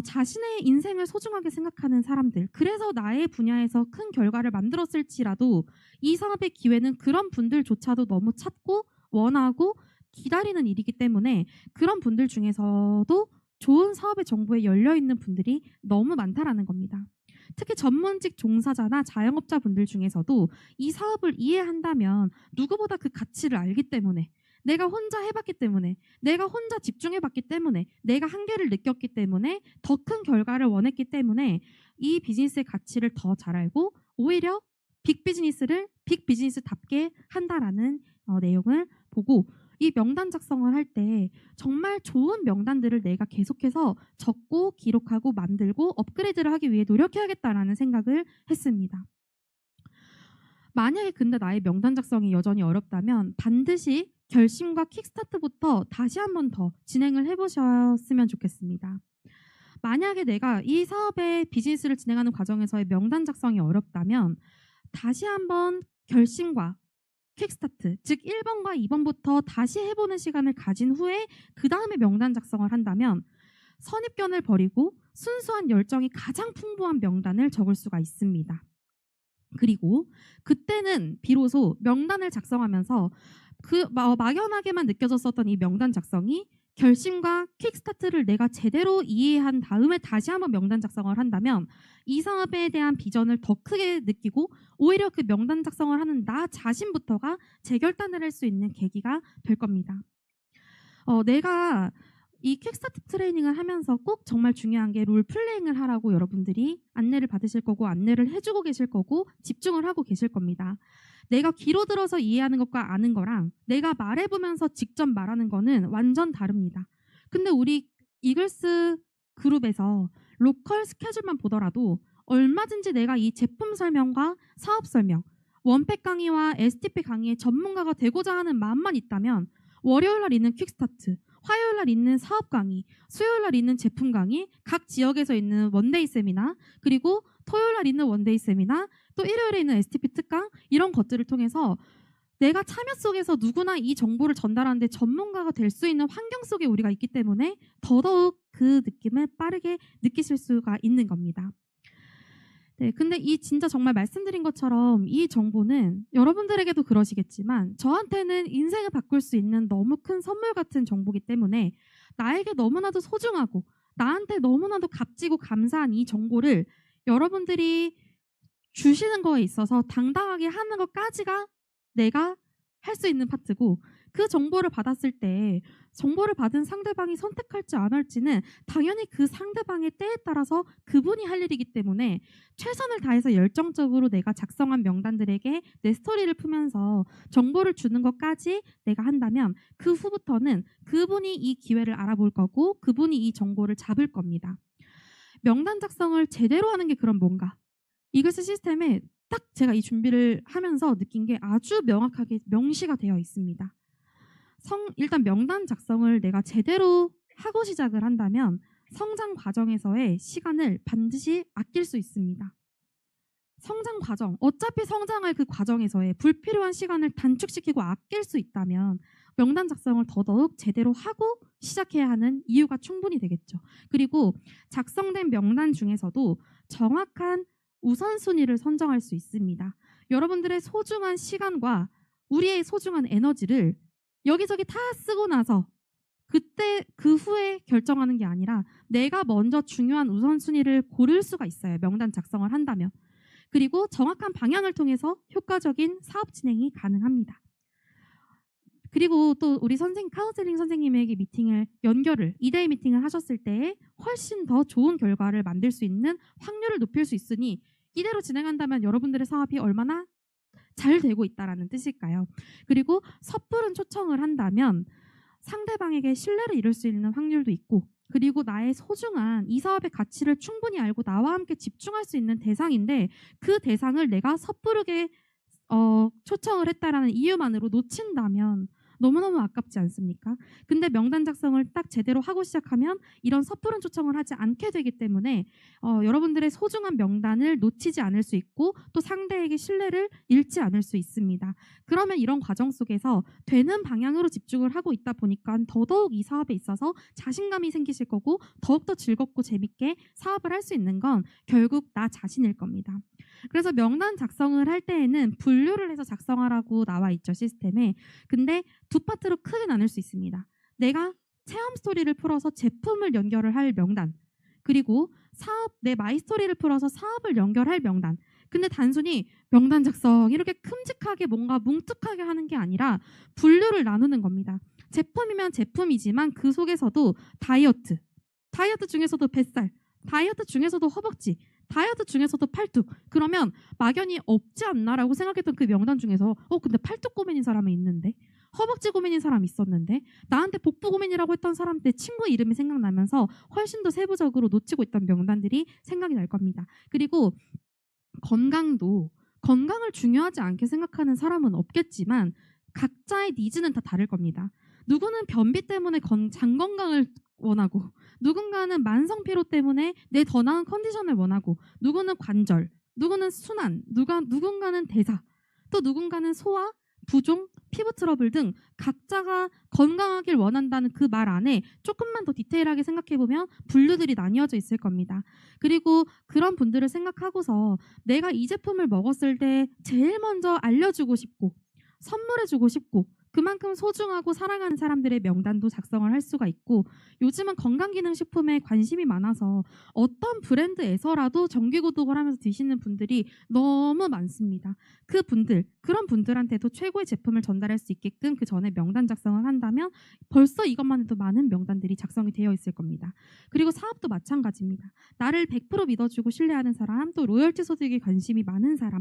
B: 자신의 인생을 소중하게 생각하는 사람들, 그래서 나의 분야에서 큰 결과를 만들었을지라도 이 사업의 기회는 그런 분들조차도 너무 찾고 원하고 기다리는 일이기 때문에 그런 분들 중에서도 좋은 사업의 정보에 열려있는 분들이 너무 많다라는 겁니다. 특히 전문직 종사자나 자영업자분들 중에서도 이 사업을 이해한다면 누구보다 그 가치를 알기 때문에, 내가 혼자 해봤기 때문에, 내가 혼자 집중해봤기 때문에, 내가 한계를 느꼈기 때문에, 더 큰 결과를 원했기 때문에 이 비즈니스의 가치를 더 잘 알고 오히려 빅 비즈니스를 빅 비즈니스답게 한다라는 내용을 보고, 이 명단 작성을 할 때 정말 좋은 명단들을 내가 계속해서 적고 기록하고 만들고 업그레이드를 하기 위해 노력해야겠다라는 생각을 했습니다. 만약에 근데 나의 명단 작성이 여전히 어렵다면 반드시 결심과 킥스타트부터 다시 한 번 더 진행을 해보셨으면 좋겠습니다. 만약에 내가 이 사업의 비즈니스를 진행하는 과정에서의 명단 작성이 어렵다면 다시 한번 결심과 퀵스타트, 즉 1번과 2번부터 다시 해보는 시간을 가진 후에 그 다음에 명단 작성을 한다면 선입견을 버리고 순수한 열정이 가장 풍부한 명단을 적을 수가 있습니다. 그리고 그때는 비로소 명단을 작성하면서 막연하게만 느껴졌었던 이 명단 작성이 결심과 퀵스타트를 내가 제대로 이해한 다음에 다시 한번 명단 작성을 한다면 이 사업에 대한 비전을 더 크게 느끼고 오히려 그 명단 작성을 하는 나 자신부터가 재결단을 할 수 있는 계기가 될 겁니다. 내가 이 퀵스타트 트레이닝을 하면서 꼭 정말 중요한 게 롤플레잉을 하라고 여러분들이 안내를 받으실 거고 안내를 해주고 계실 거고 집중을 하고 계실 겁니다. 내가 귀로 들어서 이해하는 것과 아는 거랑 내가 말해보면서 직접 말하는 거는 완전 다릅니다. 근데 우리 이글스 그룹에서 로컬 스케줄만 보더라도 얼마든지 내가 이 제품 설명과 사업 설명, 원팩 강의와 STP 강의의 전문가가 되고자 하는 마음만 있다면 월요일 날 있는 퀵스타트, 화요일 날 있는 사업 강의, 수요일 날 있는 제품 강의, 각 지역에서 있는 원데이 세미나, 그리고 토요일 날 있는 원데이 세미나, 또 일요일에 있는 STP 특강, 이런 것들을 통해서 내가 참여 속에서 누구나 이 정보를 전달하는데 전문가가 될 수 있는 환경 속에 우리가 있기 때문에 더더욱 그 느낌을 빠르게 느끼실 수가 있는 겁니다. 네, 근데 이 진짜 정말 말씀드린 것처럼 이 정보는 여러분들에게도 그러시겠지만 저한테는 인생을 바꿀 수 있는 너무 큰 선물 같은 정보이기 때문에 나에게 너무나도 소중하고 나한테 너무나도 값지고 감사한 이 정보를 여러분들이 주시는 거에 있어서 당당하게 하는 것까지가 내가 할 수 있는 파트고, 그 정보를 받았을 때 정보를 받은 상대방이 선택할지 안 할지는 당연히 그 상대방의 때에 따라서 그분이 할 일이기 때문에 최선을 다해서 열정적으로 내가 작성한 명단들에게 내 스토리를 풀면서 정보를 주는 것까지 내가 한다면 그 후부터는 그분이 이 기회를 알아볼 거고 그분이 이 정보를 잡을 겁니다. 명단 작성을 제대로 하는 게 그럼 뭔가? 이글스 시스템에 딱 제가 이 준비를 하면서 느낀 게 아주 명확하게 명시가 되어 있습니다. 일단 명단 작성을 내가 제대로 하고 시작을 한다면 성장 과정에서의 시간을 반드시 아낄 수 있습니다. 성장 과정, 어차피 성장할 그 과정에서의 불필요한 시간을 단축시키고 아낄 수 있다면 명단 작성을 더더욱 제대로 하고 시작해야 하는 이유가 충분히 되겠죠. 그리고 작성된 명단 중에서도 정확한 우선순위를 선정할 수 있습니다. 여러분들의 소중한 시간과 우리의 소중한 에너지를 여기저기 다 쓰고 나서 그때 그 후에 결정하는 게 아니라 내가 먼저 중요한 우선순위를 고를 수가 있어요. 명단 작성을 한다면. 그리고 정확한 방향을 통해서 효과적인 사업 진행이 가능합니다. 그리고 또 우리 카운셀링 선생님에게 연결을 2대1 미팅을 하셨을 때 훨씬 더 좋은 결과를 만들 수 있는 확률을 높일 수 있으니 이대로 진행한다면 여러분들의 사업이 얼마나 잘 되고 있다라는 뜻일까요? 그리고 섣부른 초청을 한다면 상대방에게 신뢰를 잃을 수 있는 확률도 있고, 그리고 나의 소중한 이 사업의 가치를 충분히 알고 나와 함께 집중할 수 있는 대상인데 그 대상을 내가 섣부르게 초청을 했다라는 이유만으로 놓친다면 너무너무 아깝지 않습니까? 근데 명단 작성을 딱 제대로 하고 시작하면 이런 섣부른 초청을 하지 않게 되기 때문에 여러분들의 소중한 명단을 놓치지 않을 수 있고 또 상대에게 신뢰를 잃지 않을 수 있습니다. 그러면 이런 과정 속에서 되는 방향으로 집중을 하고 있다 보니까 더더욱 이 사업에 있어서 자신감이 생기실 거고 더욱더 즐겁고 재밌게 사업을 할 수 있는 건 결국 나 자신일 겁니다. 그래서 명단 작성을 할 때에는 분류를 해서 작성하라고 나와 있죠, 시스템에. 근데 두 파트로 크게 나눌 수 있습니다. 내가 체험 스토리를 풀어서 제품을 연결을 할 명단, 그리고 내 마이 스토리를 풀어서 사업을 연결할 명단. 근데 단순히 명단 작성 이렇게 큼직하게 뭔가 뭉툭하게 하는 게 아니라 분류를 나누는 겁니다. 제품이면 제품이지만 그 속에서도 다이어트 중에서도 뱃살, 다이어트 중에서도 허벅지, 다이어트 중에서도 팔뚝. 그러면 막연히 없지 않나라고 생각했던 그 명단 중에서 근데 팔뚝 고민인 사람이 있는데, 허벅지 고민인 사람이 있었는데, 나한테 복부 고민이라고 했던 사람 내 친구 이름이 생각나면서 훨씬 더 세부적으로 놓치고 있던 명단들이 생각이 날 겁니다. 그리고 건강을 중요하지 않게 생각하는 사람은 없겠지만 각자의 니즈는 다 다를 겁니다. 누구는 변비 때문에 장 건강을 원하고, 누군가는 만성 피로 때문에 내 더 나은 컨디션을 원하고, 누구는 관절, 누구는 순환, 누군가는 대사, 또 누군가는 소화, 부종, 피부 트러블 등 각자가 건강하길 원한다는 그 말 안에 조금만 더 디테일하게 생각해보면 분류들이 나뉘어져 있을 겁니다. 그리고 그런 분들을 생각하고서 내가 이 제품을 먹었을 때 제일 먼저 알려주고 싶고 선물해주고 싶고 그만큼 소중하고 사랑하는 사람들의 명단도 작성을 할 수가 있고, 요즘은 건강기능식품에 관심이 많아서 어떤 브랜드에서라도 정기구독을 하면서 드시는 분들이 너무 많습니다. 그런 분들한테도 최고의 제품을 전달할 수 있게끔 그 전에 명단 작성을 한다면 벌써 이것만 해도 많은 명단들이 작성이 되어 있을 겁니다. 그리고 사업도 마찬가지입니다. 나를 100% 믿어주고 신뢰하는 사람, 또 로열티 소득에 관심이 많은 사람,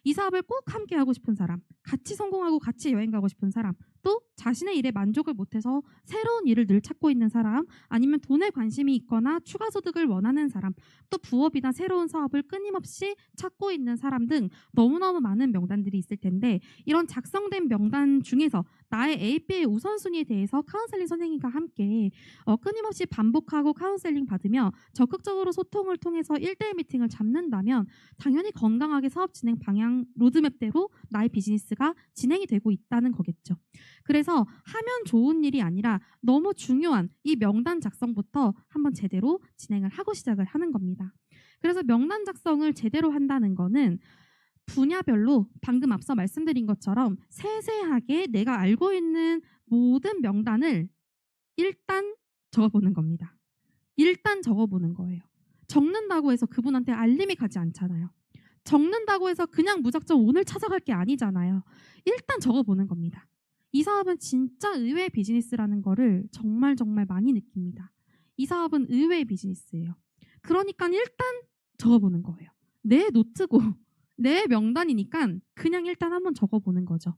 B: 이 사업을 꼭 함께 하고 싶은 사람, 같이 성공하고 같이 여행 가고 싶은 사람, 또 자신의 일에 만족을 못해서 새로운 일을 늘 찾고 있는 사람, 아니면 돈에 관심이 있거나 추가 소득을 원하는 사람, 또 부업이나 새로운 사업을 끊임없이 찾고 있는 사람 등 너무너무 많은 명단들이 있을 텐데, 이런 작성된 명단 중에서 나의 AP의 우선순위에 대해서 카운셀링 선생님과 함께 끊임없이 반복하고 카운셀링 받으며 적극적으로 소통을 통해서 1대1 미팅을 잡는다면 당연히 건강하게 사업 진행 방향 로드맵대로 나의 비즈니스가 진행이 되고 있다는 거겠죠. 그래서 하면 좋은 일이 아니라 너무 중요한 이 명단 작성부터 한번 제대로 진행을 하고 시작을 하는 겁니다. 그래서 명단 작성을 제대로 한다는 거는 분야별로 방금 앞서 말씀드린 것처럼 세세하게 내가 알고 있는 모든 명단을 일단 적어보는 겁니다. 일단 적어보는 거예요. 적는다고 해서 그분한테 알림이 가지 않잖아요. 적는다고 해서 그냥 무작정 오늘 찾아갈 게 아니잖아요. 일단 적어보는 겁니다. 이 사업은 진짜 의외의 비즈니스라는 거를 정말 정말 많이 느낍니다. 이 사업은 의외의 비즈니스예요. 그러니까 일단 적어보는 거예요. 내 노트고 내 명단이니까 그냥 일단 한번 적어보는 거죠.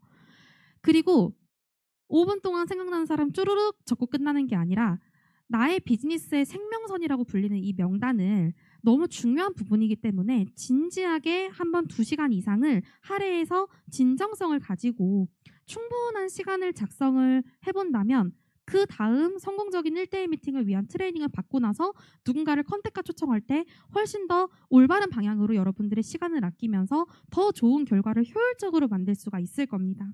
B: 그리고 5분 동안 생각나는 사람 쭈루룩 적고 끝나는 게 아니라 나의 비즈니스의 생명선이라고 불리는 이 명단을 너무 중요한 부분이기 때문에 진지하게 한번 2시간 이상을 할애해서 진정성을 가지고 충분한 시간을 작성을 해본다면 그 다음 성공적인 1대1 미팅을 위한 트레이닝을 받고 나서 누군가를 컨택과 초청할 때 훨씬 더 올바른 방향으로 여러분들의 시간을 아끼면서 더 좋은 결과를 효율적으로 만들 수가 있을 겁니다.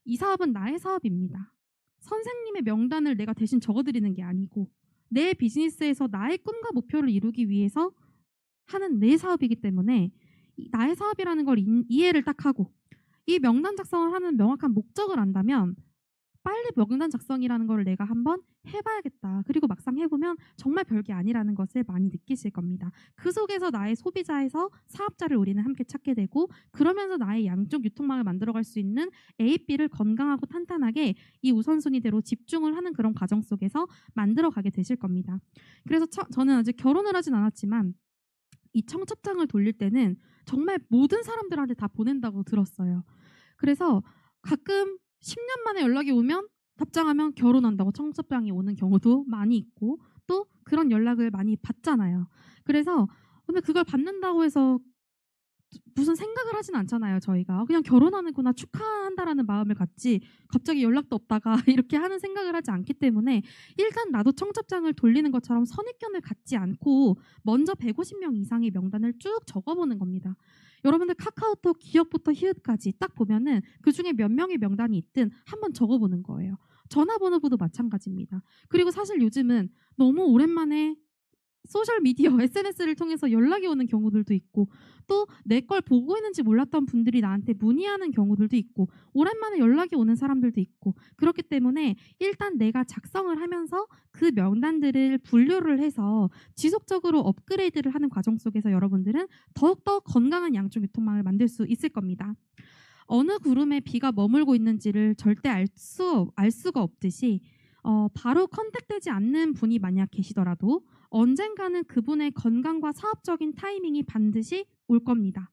B: 이 사업은 나의 사업입니다. 선생님의 명단을 내가 대신 적어드리는 게 아니고 내 비즈니스에서 나의 꿈과 목표를 이루기 위해서 하는 내 사업이기 때문에 나의 사업이라는 걸 이해를 딱 하고 이 명단 작성을 하는 명확한 목적을 안다면 빨리 명단 작성이라는 걸 내가 한번 해봐야겠다. 그리고 막상 해보면 정말 별게 아니라는 것을 많이 느끼실 겁니다. 그 속에서 나의 소비자에서 사업자를 우리는 함께 찾게 되고, 그러면서 나의 양쪽 유통망을 만들어갈 수 있는 A, B를 건강하고 탄탄하게 이 우선순위대로 집중을 하는 그런 과정 속에서 만들어가게 되실 겁니다. 그래서 저는 아직 결혼을 하진 않았지만 이 청첩장을 돌릴 때는 정말 모든 사람들한테 다 보낸다고 들었어요. 그래서 가끔 10년 만에 연락이 오면 답장하면 결혼한다고 청첩장이 오는 경우도 많이 있고, 또 그런 연락을 많이 받잖아요. 그래서 근데 그걸 받는다고 해서 무슨 생각을 하진 않잖아요, 저희가. 그냥 결혼하는구나, 축하한다라는 마음을 갖지 갑자기 연락도 없다가 이렇게 하는 생각을 하지 않기 때문에 일단 나도 청첩장을 돌리는 것처럼 선입견을 갖지 않고 먼저 150명 이상의 명단을 쭉 적어보는 겁니다. 여러분들 카카오톡 기억부터 히읗까지 딱 보면은 그중에 몇 명의 명단이 있든 한번 적어보는 거예요. 전화번호부도 마찬가지입니다. 그리고 사실 요즘은 너무 오랜만에 소셜 미디어 SNS를 통해서 연락이 오는 경우들도 있고 또 내 걸 보고 있는지 몰랐던 분들이 나한테 문의하는 경우들도 있고 오랜만에 연락이 오는 사람들도 있고 그렇기 때문에 일단 내가 작성을 하면서 그 명단들을 분류를 해서 지속적으로 업그레이드를 하는 과정 속에서 여러분들은 더욱더 건강한 양쪽 유통망을 만들 수 있을 겁니다. 어느 구름에 비가 머물고 있는지를 절대 알 수가 없듯이 바로 컨택되지 않는 분이 만약 계시더라도 언젠가는 그분의 건강과 사업적인 타이밍이 반드시 올 겁니다.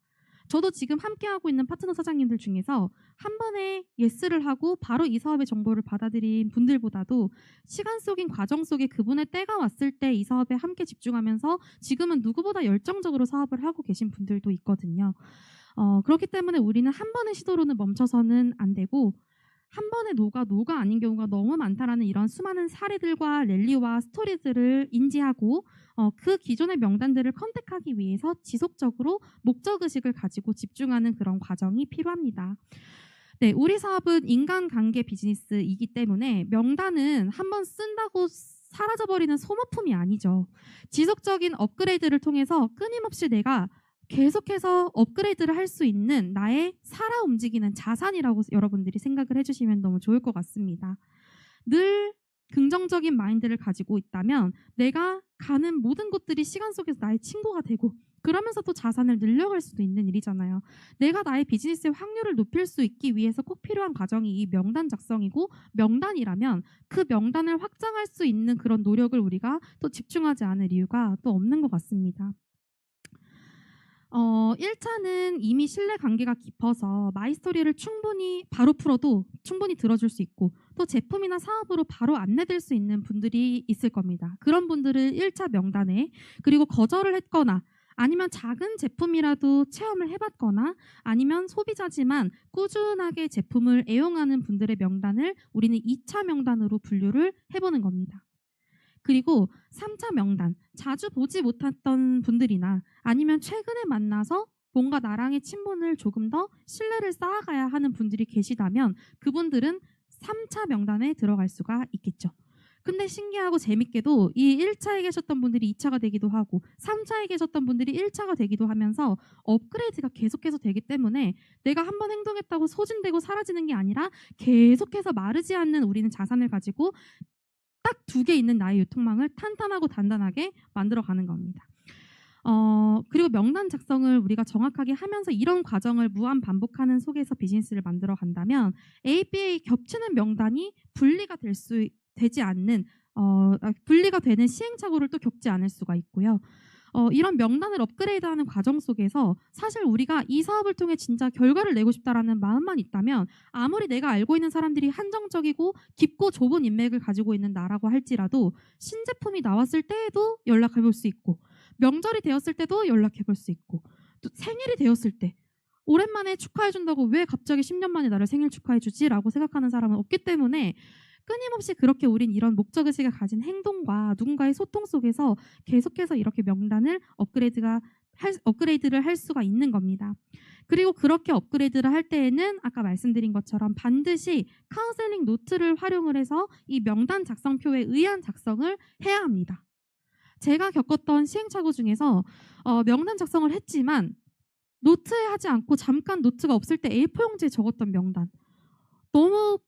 B: 저도 지금 함께하고 있는 파트너 사장님들 중에서 한 번에 예스를 하고 바로 이 사업의 정보를 받아들인 분들보다도 시간 속인 과정 속에 그분의 때가 왔을 때 이 사업에 함께 집중하면서 지금은 누구보다 열정적으로 사업을 하고 계신 분들도 있거든요. 그렇기 때문에 우리는 한 번의 시도로는 멈춰서는 안 되고 한 번에 노가 아닌 경우가 너무 많다라는 이런 수많은 사례들과 랠리와 스토리들을 인지하고 그 기존의 명단들을 컨택하기 위해서 지속적으로 목적의식을 가지고 집중하는 그런 과정이 필요합니다. 네, 우리 사업은 인간관계 비즈니스이기 때문에 명단은 한번 쓴다고 사라져버리는 소모품이 아니죠. 지속적인 업그레이드를 통해서 끊임없이 내가 계속해서 업그레이드를 할 수 있는 나의 살아 움직이는 자산이라고 여러분들이 생각을 해주시면 너무 좋을 것 같습니다. 늘 긍정적인 마인드를 가지고 있다면 내가 가는 모든 곳들이 시간 속에서 나의 친구가 되고 그러면서 또 자산을 늘려갈 수도 있는 일이잖아요. 내가 나의 비즈니스의 확률을 높일 수 있기 위해서 꼭 필요한 과정이 이 명단 작성이고 명단이라면 그 명단을 확장할 수 있는 그런 노력을 우리가 또 집중하지 않을 이유가 또 없는 것 같습니다. 1차는 이미 신뢰 관계가 깊어서 마이스토리를 충분히 바로 풀어도 충분히 들어줄 수 있고 또 제품이나 사업으로 바로 안내될 수 있는 분들이 있을 겁니다. 그런 분들을 1차 명단에 그리고 거절을 했거나 아니면 작은 제품이라도 체험을 해봤거나 아니면 소비자지만 꾸준하게 제품을 애용하는 분들의 명단을 우리는 2차 명단으로 분류를 해보는 겁니다. 그리고 3차 명단, 자주 보지 못했던 분들이나 아니면 최근에 만나서 뭔가 나랑의 친분을 조금 더 신뢰를 쌓아가야 하는 분들이 계시다면 그분들은 3차 명단에 들어갈 수가 있겠죠. 근데 신기하고 재밌게도 이 1차에 계셨던 분들이 2차가 되기도 하고 3차에 계셨던 분들이 1차가 되기도 하면서 업그레이드가 계속해서 되기 때문에 내가 한번 행동했다고 소진되고 사라지는 게 아니라 계속해서 마르지 않는 우리는 자산을 가지고 딱 2개 있는 나의 유통망을 탄탄하고 단단하게 만들어가는 겁니다. 그리고 명단 작성을 우리가 정확하게 하면서 이런 과정을 무한 반복하는 속에서 비즈니스를 만들어 간다면 ABA 겹치는 명단이 되지 않는 분리가 되는 시행착오를 또 겪지 않을 수가 있고요. 이런 명단을 업그레이드하는 과정 속에서 사실 우리가 이 사업을 통해 진짜 결과를 내고 싶다라는 마음만 있다면 아무리 내가 알고 있는 사람들이 한정적이고 깊고 좁은 인맥을 가지고 있는 나라고 할지라도 신제품이 나왔을 때에도 연락해 볼 수 있고 명절이 되었을 때도 연락해 볼 수 있고 또 생일이 되었을 때 오랜만에 축하해 준다고 왜 갑자기 10년 만에 나를 생일 축하해 주지? 라고 생각하는 사람은 없기 때문에 끊임없이 그렇게 우린 이런 목적의식을 가진 행동과 누군가의 소통 속에서 계속해서 이렇게 명단을 업그레이드를 할 수가 있는 겁니다. 그리고 그렇게 업그레이드를 할 때에는 아까 말씀드린 것처럼 반드시 카운셀링 노트를 활용을 해서 이 명단 작성표에 의한 작성을 해야 합니다. 제가 겪었던 시행착오 중에서 명단 작성을 했지만 노트에 하지 않고 잠깐 노트가 없을 때 A4 용지에 적었던 명단 너무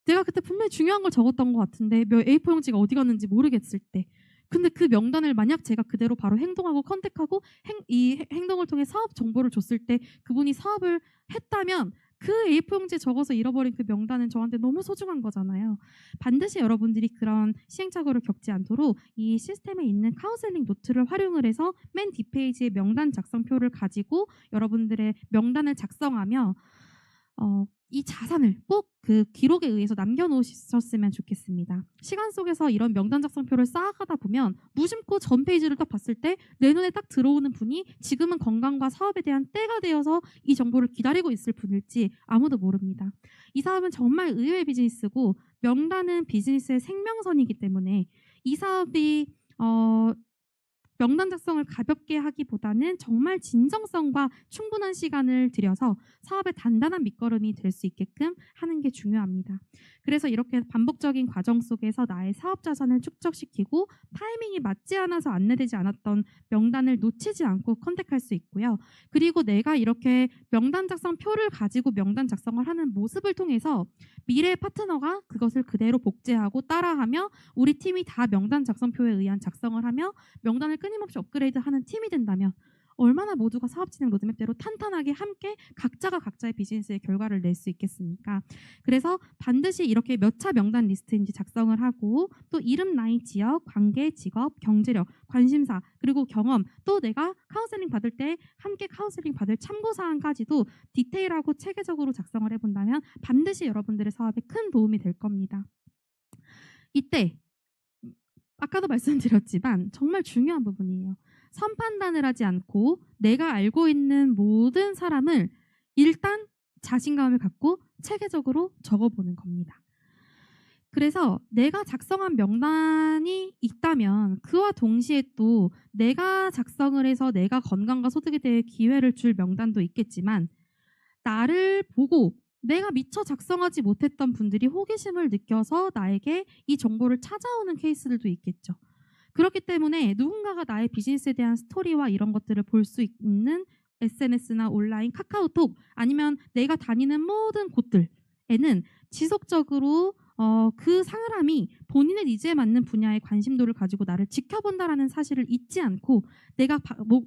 B: 내가 그때 분명히 중요한 걸 적었던 것 같은데 A4 용지가 어디 갔는지 모르겠을 때 근데 그 명단을 만약 제가 그대로 바로 행동하고 컨택하고 이 행동을 통해 사업 정보를 줬을 때 그분이 사업을 했다면 그 A4 용지에 적어서 잃어버린 그 명단은 저한테 너무 소중한 거잖아요. 반드시 여러분들이 그런 시행착오를 겪지 않도록 이 시스템에 있는 카운셀링 노트를 활용을 해서 맨 뒷페이지에 명단 작성표를 가지고 여러분들의 명단을 작성하며 이 자산을 꼭 그 기록에 의해서 남겨놓으셨으면 좋겠습니다. 시간 속에서 이런 명단 작성표를 쌓아가다 보면 무심코 전 페이지를 딱 봤을 때 내 눈에 딱 들어오는 분이 지금은 건강과 사업에 대한 때가 되어서 이 정보를 기다리고 있을 분일지 아무도 모릅니다. 이 사업은 정말 의외의 비즈니스고 명단은 비즈니스의 생명선이기 때문에 이 사업이 명단 작성을 가볍게 하기보다는 정말 진정성과 충분한 시간을 들여서 사업의 단단한 밑거름이 될 수 있게끔 하는 게 중요합니다. 그래서 이렇게 반복적인 과정 속에서 나의 사업 자산을 축적시키고 타이밍이 맞지 않아서 안내되지 않았던 명단을 놓치지 않고 컨택할 수 있고요. 그리고 내가 이렇게 명단 작성 표를 가지고 명단 작성을 하는 모습을 통해서 미래의 파트너가 그것을 그대로 복제하고 따라하며 우리 팀이 다 명단 작성표에 의한 작성을 하며 명단을 끊임없이 업그레이드하는 팀이 된다면 얼마나 모두가 사업 진행 로드맵대로 탄탄하게 함께 각자가 각자의 비즈니스의 결과를 낼 수 있겠습니까? 그래서 반드시 이렇게 몇 차 명단 리스트인지 작성을 하고 또 이름, 나이, 지역, 관계, 직업, 경제력, 관심사, 그리고 경험, 또 내가 카운셀링 받을 때 함께 카운셀링 받을 참고사항까지도 디테일하고 체계적으로 작성을 해본다면 반드시 여러분들의 사업에 큰 도움이 될 겁니다. 이때 아까도 말씀드렸지만 정말 중요한 부분이에요. 선판단을 하지 않고 내가 알고 있는 모든 사람을 일단 자신감을 갖고 체계적으로 적어보는 겁니다. 그래서 내가 작성한 명단이 있다면 그와 동시에 또 내가 작성을 해서 내가 건강과 소득에 대해 기회를 줄 명단도 있겠지만 나를 보고 내가 미처 작성하지 못했던 분들이 호기심을 느껴서 나에게 이 정보를 찾아오는 케이스들도 있겠죠. 그렇기 때문에 누군가가 나의 비즈니스에 대한 스토리와 이런 것들을 볼 수 있는 SNS나 온라인, 카카오톡 아니면 내가 다니는 모든 곳들에는 지속적으로 그 사람이 본인의 니즈에 맞는 분야의 관심도를 가지고 나를 지켜본다라는 사실을 잊지 않고 내가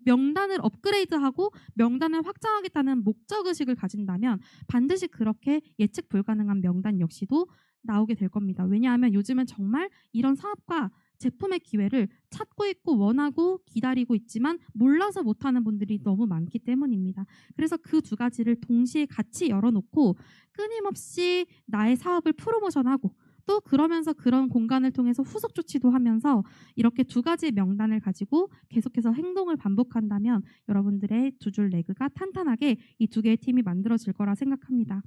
B: 명단을 업그레이드하고 명단을 확장하겠다는 목적의식을 가진다면 반드시 그렇게 예측 불가능한 명단 역시도 나오게 될 겁니다. 왜냐하면 요즘은 정말 이런 사업과 제품의 기회를 찾고 있고 원하고 기다리고 있지만 몰라서 못하는 분들이 너무 많기 때문입니다. 그래서 그 두 가지를 동시에 같이 열어놓고 끊임없이 나의 사업을 프로모션하고 또 그러면서 그런 공간을 통해서 후속 조치도 하면서 이렇게 두 가지의 명단을 가지고 계속해서 행동을 반복한다면 여러분들의 두 줄 레그가 탄탄하게 이 두 개의 팀이 만들어질 거라 생각합니다.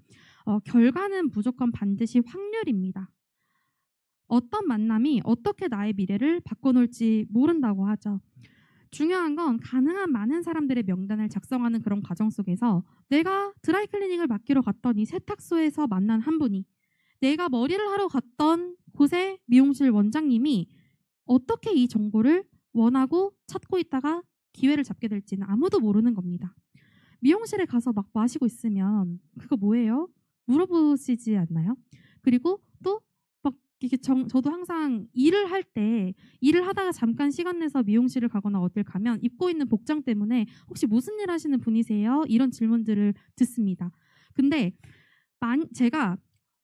B: 결과는 무조건 반드시 확률입니다. 어떤 만남이 어떻게 나의 미래를 바꿔놓을지 모른다고 하죠. 중요한 건 가능한 많은 사람들의 명단을 작성하는 그런 과정 속에서 내가 드라이클리닝을 맡기러 갔던 이 세탁소에서 만난 한 분이 내가 머리를 하러 갔던 곳의 미용실 원장님이 어떻게 이 정보를 원하고 찾고 있다가 기회를 잡게 될지는 아무도 모르는 겁니다. 미용실에 가서 막 마시고 있으면 그거 뭐예요? 물어보시지 않나요? 그리고 또 이게 저도 항상 일을 하다가 잠깐 시간 내서 미용실을 가거나 어딜 가면 입고 있는 복장 때문에 혹시 무슨 일 하시는 분이세요? 이런 질문들을 듣습니다. 근데 제가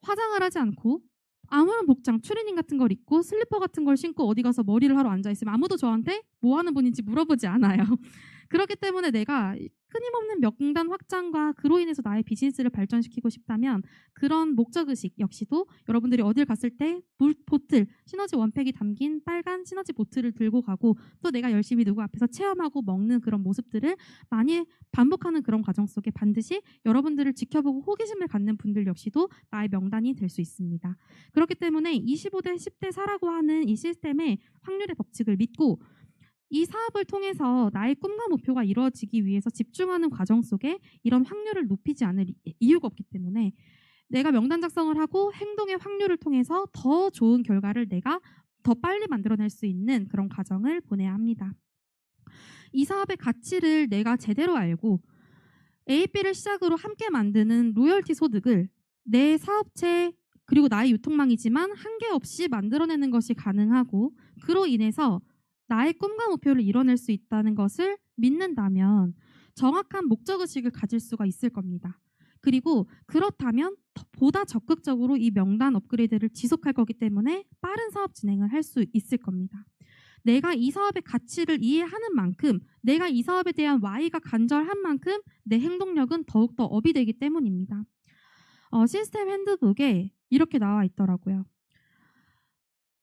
B: 화장을 하지 않고 아무런 복장, 추리닝 같은 걸 입고 슬리퍼 같은 걸 신고 어디 가서 머리를 하러 앉아 있으면 아무도 저한테 뭐 하는 분인지 물어보지 않아요. 그렇기 때문에 내가 끊임없는 명단 확장과 그로 인해서 나의 비즈니스를 발전시키고 싶다면 그런 목적의식 역시도 여러분들이 어딜 갔을 때 보틀, 시너지 원팩이 담긴 빨간 시너지 보틀을 들고 가고 또 내가 열심히 누구 앞에서 체험하고 먹는 그런 모습들을 많이 반복하는 그런 과정 속에 반드시 여러분들을 지켜보고 호기심을 갖는 분들 역시도 나의 명단이 될 수 있습니다. 그렇기 때문에 25대 10대 4라고 하는 이 시스템의 확률의 법칙을 믿고 이 사업을 통해서 나의 꿈과 목표가 이루어지기 위해서 집중하는 과정 속에 이런 확률을 높이지 않을 이유가 없기 때문에 내가 명단 작성을 하고 행동의 확률을 통해서 더 좋은 결과를 내가 더 빨리 만들어낼 수 있는 그런 과정을 보내야 합니다. 이 사업의 가치를 내가 제대로 알고 AP를 시작으로 함께 만드는 로열티 소득을 내 사업체 그리고 나의 유통망이지만 한계 없이 만들어내는 것이 가능하고 그로 인해서 나의 꿈과 목표를 이뤄낼 수 있다는 것을 믿는다면 정확한 목적의식을 가질 수가 있을 겁니다. 그리고 그렇다면 보다 적극적으로 이 명단 업그레이드를 지속할 거기 때문에 빠른 사업 진행을 할 수 있을 겁니다. 내가 이 사업의 가치를 이해하는 만큼 내가 이 사업에 대한 Y가 간절한 만큼 내 행동력은 더욱더 업이 되기 때문입니다. 시스템 핸드북에 이렇게 나와 있더라고요.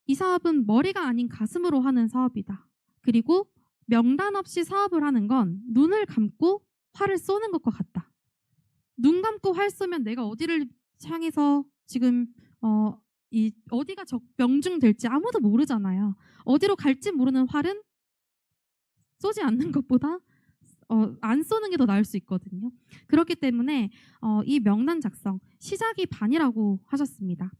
B: 이 사업은 머리가 아닌 가슴으로 하는 사업이다. 그리고 명단 없이 사업을 하는 건 눈을 감고 활을 쏘는 것과 같다. 눈 감고 활 쏘면 내가 어디를 향해서 지금 어디가 명중될지 아무도 모르잖아요. 어디로 갈지 모르는 활은 쏘지 않는 것보다 안 쏘는 게 더 나을 수 있거든요. 그렇기 때문에 이 명단 작성 시작이 반이라고 하셨습니다.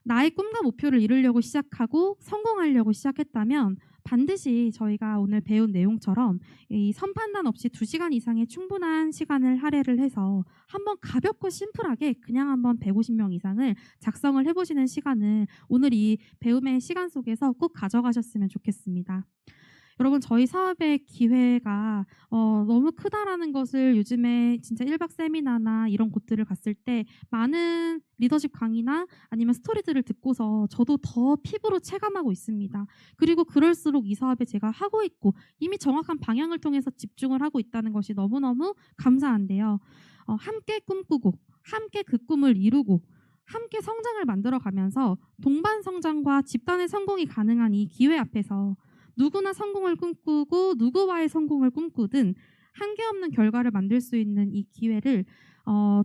B: 나의 꿈과 목표를 이루려고 시작하고 성공하려고 시작했다면 반드시 저희가 오늘 배운 내용처럼 이 선판단 없이 2시간 이상의 충분한 시간을 할애를 해서 한번 가볍고 심플하게 그냥 한번 150명 이상을 작성을 해보시는 시간을 오늘 이 배움의 시간 속에서 꼭 가져가셨으면 좋겠습니다. 여러분 저희 사업의 기회가 너무 크다라는 것을 요즘에 진짜 1박 세미나나 이런 곳들을 갔을 때 많은 리더십 강의나 아니면 스토리들을 듣고서 저도 더 피부로 체감하고 있습니다. 그리고 그럴수록 이 사업에 제가 하고 있고 이미 정확한 방향을 통해서 집중을 하고 있다는 것이 너무너무 감사한데요. 함께 꿈꾸고 함께 그 꿈을 이루고 함께 성장을 만들어가면서 동반 성장과 집단의 성공이 가능한 이 기회 앞에서 누구나 성공을 꿈꾸고 누구와의 성공을 꿈꾸든 한계 없는 결과를 만들 수 있는 이 기회를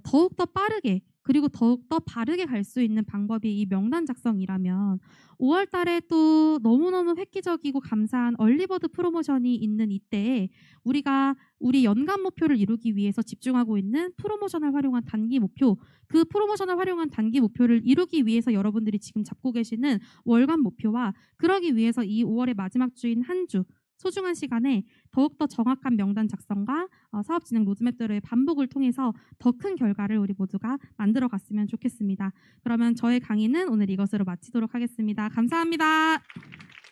B: 더욱더 빠르게 그리고 더욱더 바르게 갈 수 있는 방법이 이 명단 작성이라면 5월 달에 또 너무너무 획기적이고 감사한 얼리버드 프로모션이 있는 이때에 우리가 우리 연간 목표를 이루기 위해서 집중하고 있는 프로모션을 활용한 단기 목표, 그 프로모션을 활용한 단기 목표를 이루기 위해서 여러분들이 지금 잡고 계시는 월간 목표와 그러기 위해서 이 5월의 마지막 주인 한 주 소중한 시간에 더욱더 정확한 명단 작성과 사업 진행 로드맵들의 반복을 통해서 더 큰 결과를 우리 모두가 만들어 갔으면 좋겠습니다. 그러면 저의 강의는 오늘 이것으로 마치도록 하겠습니다. 감사합니다.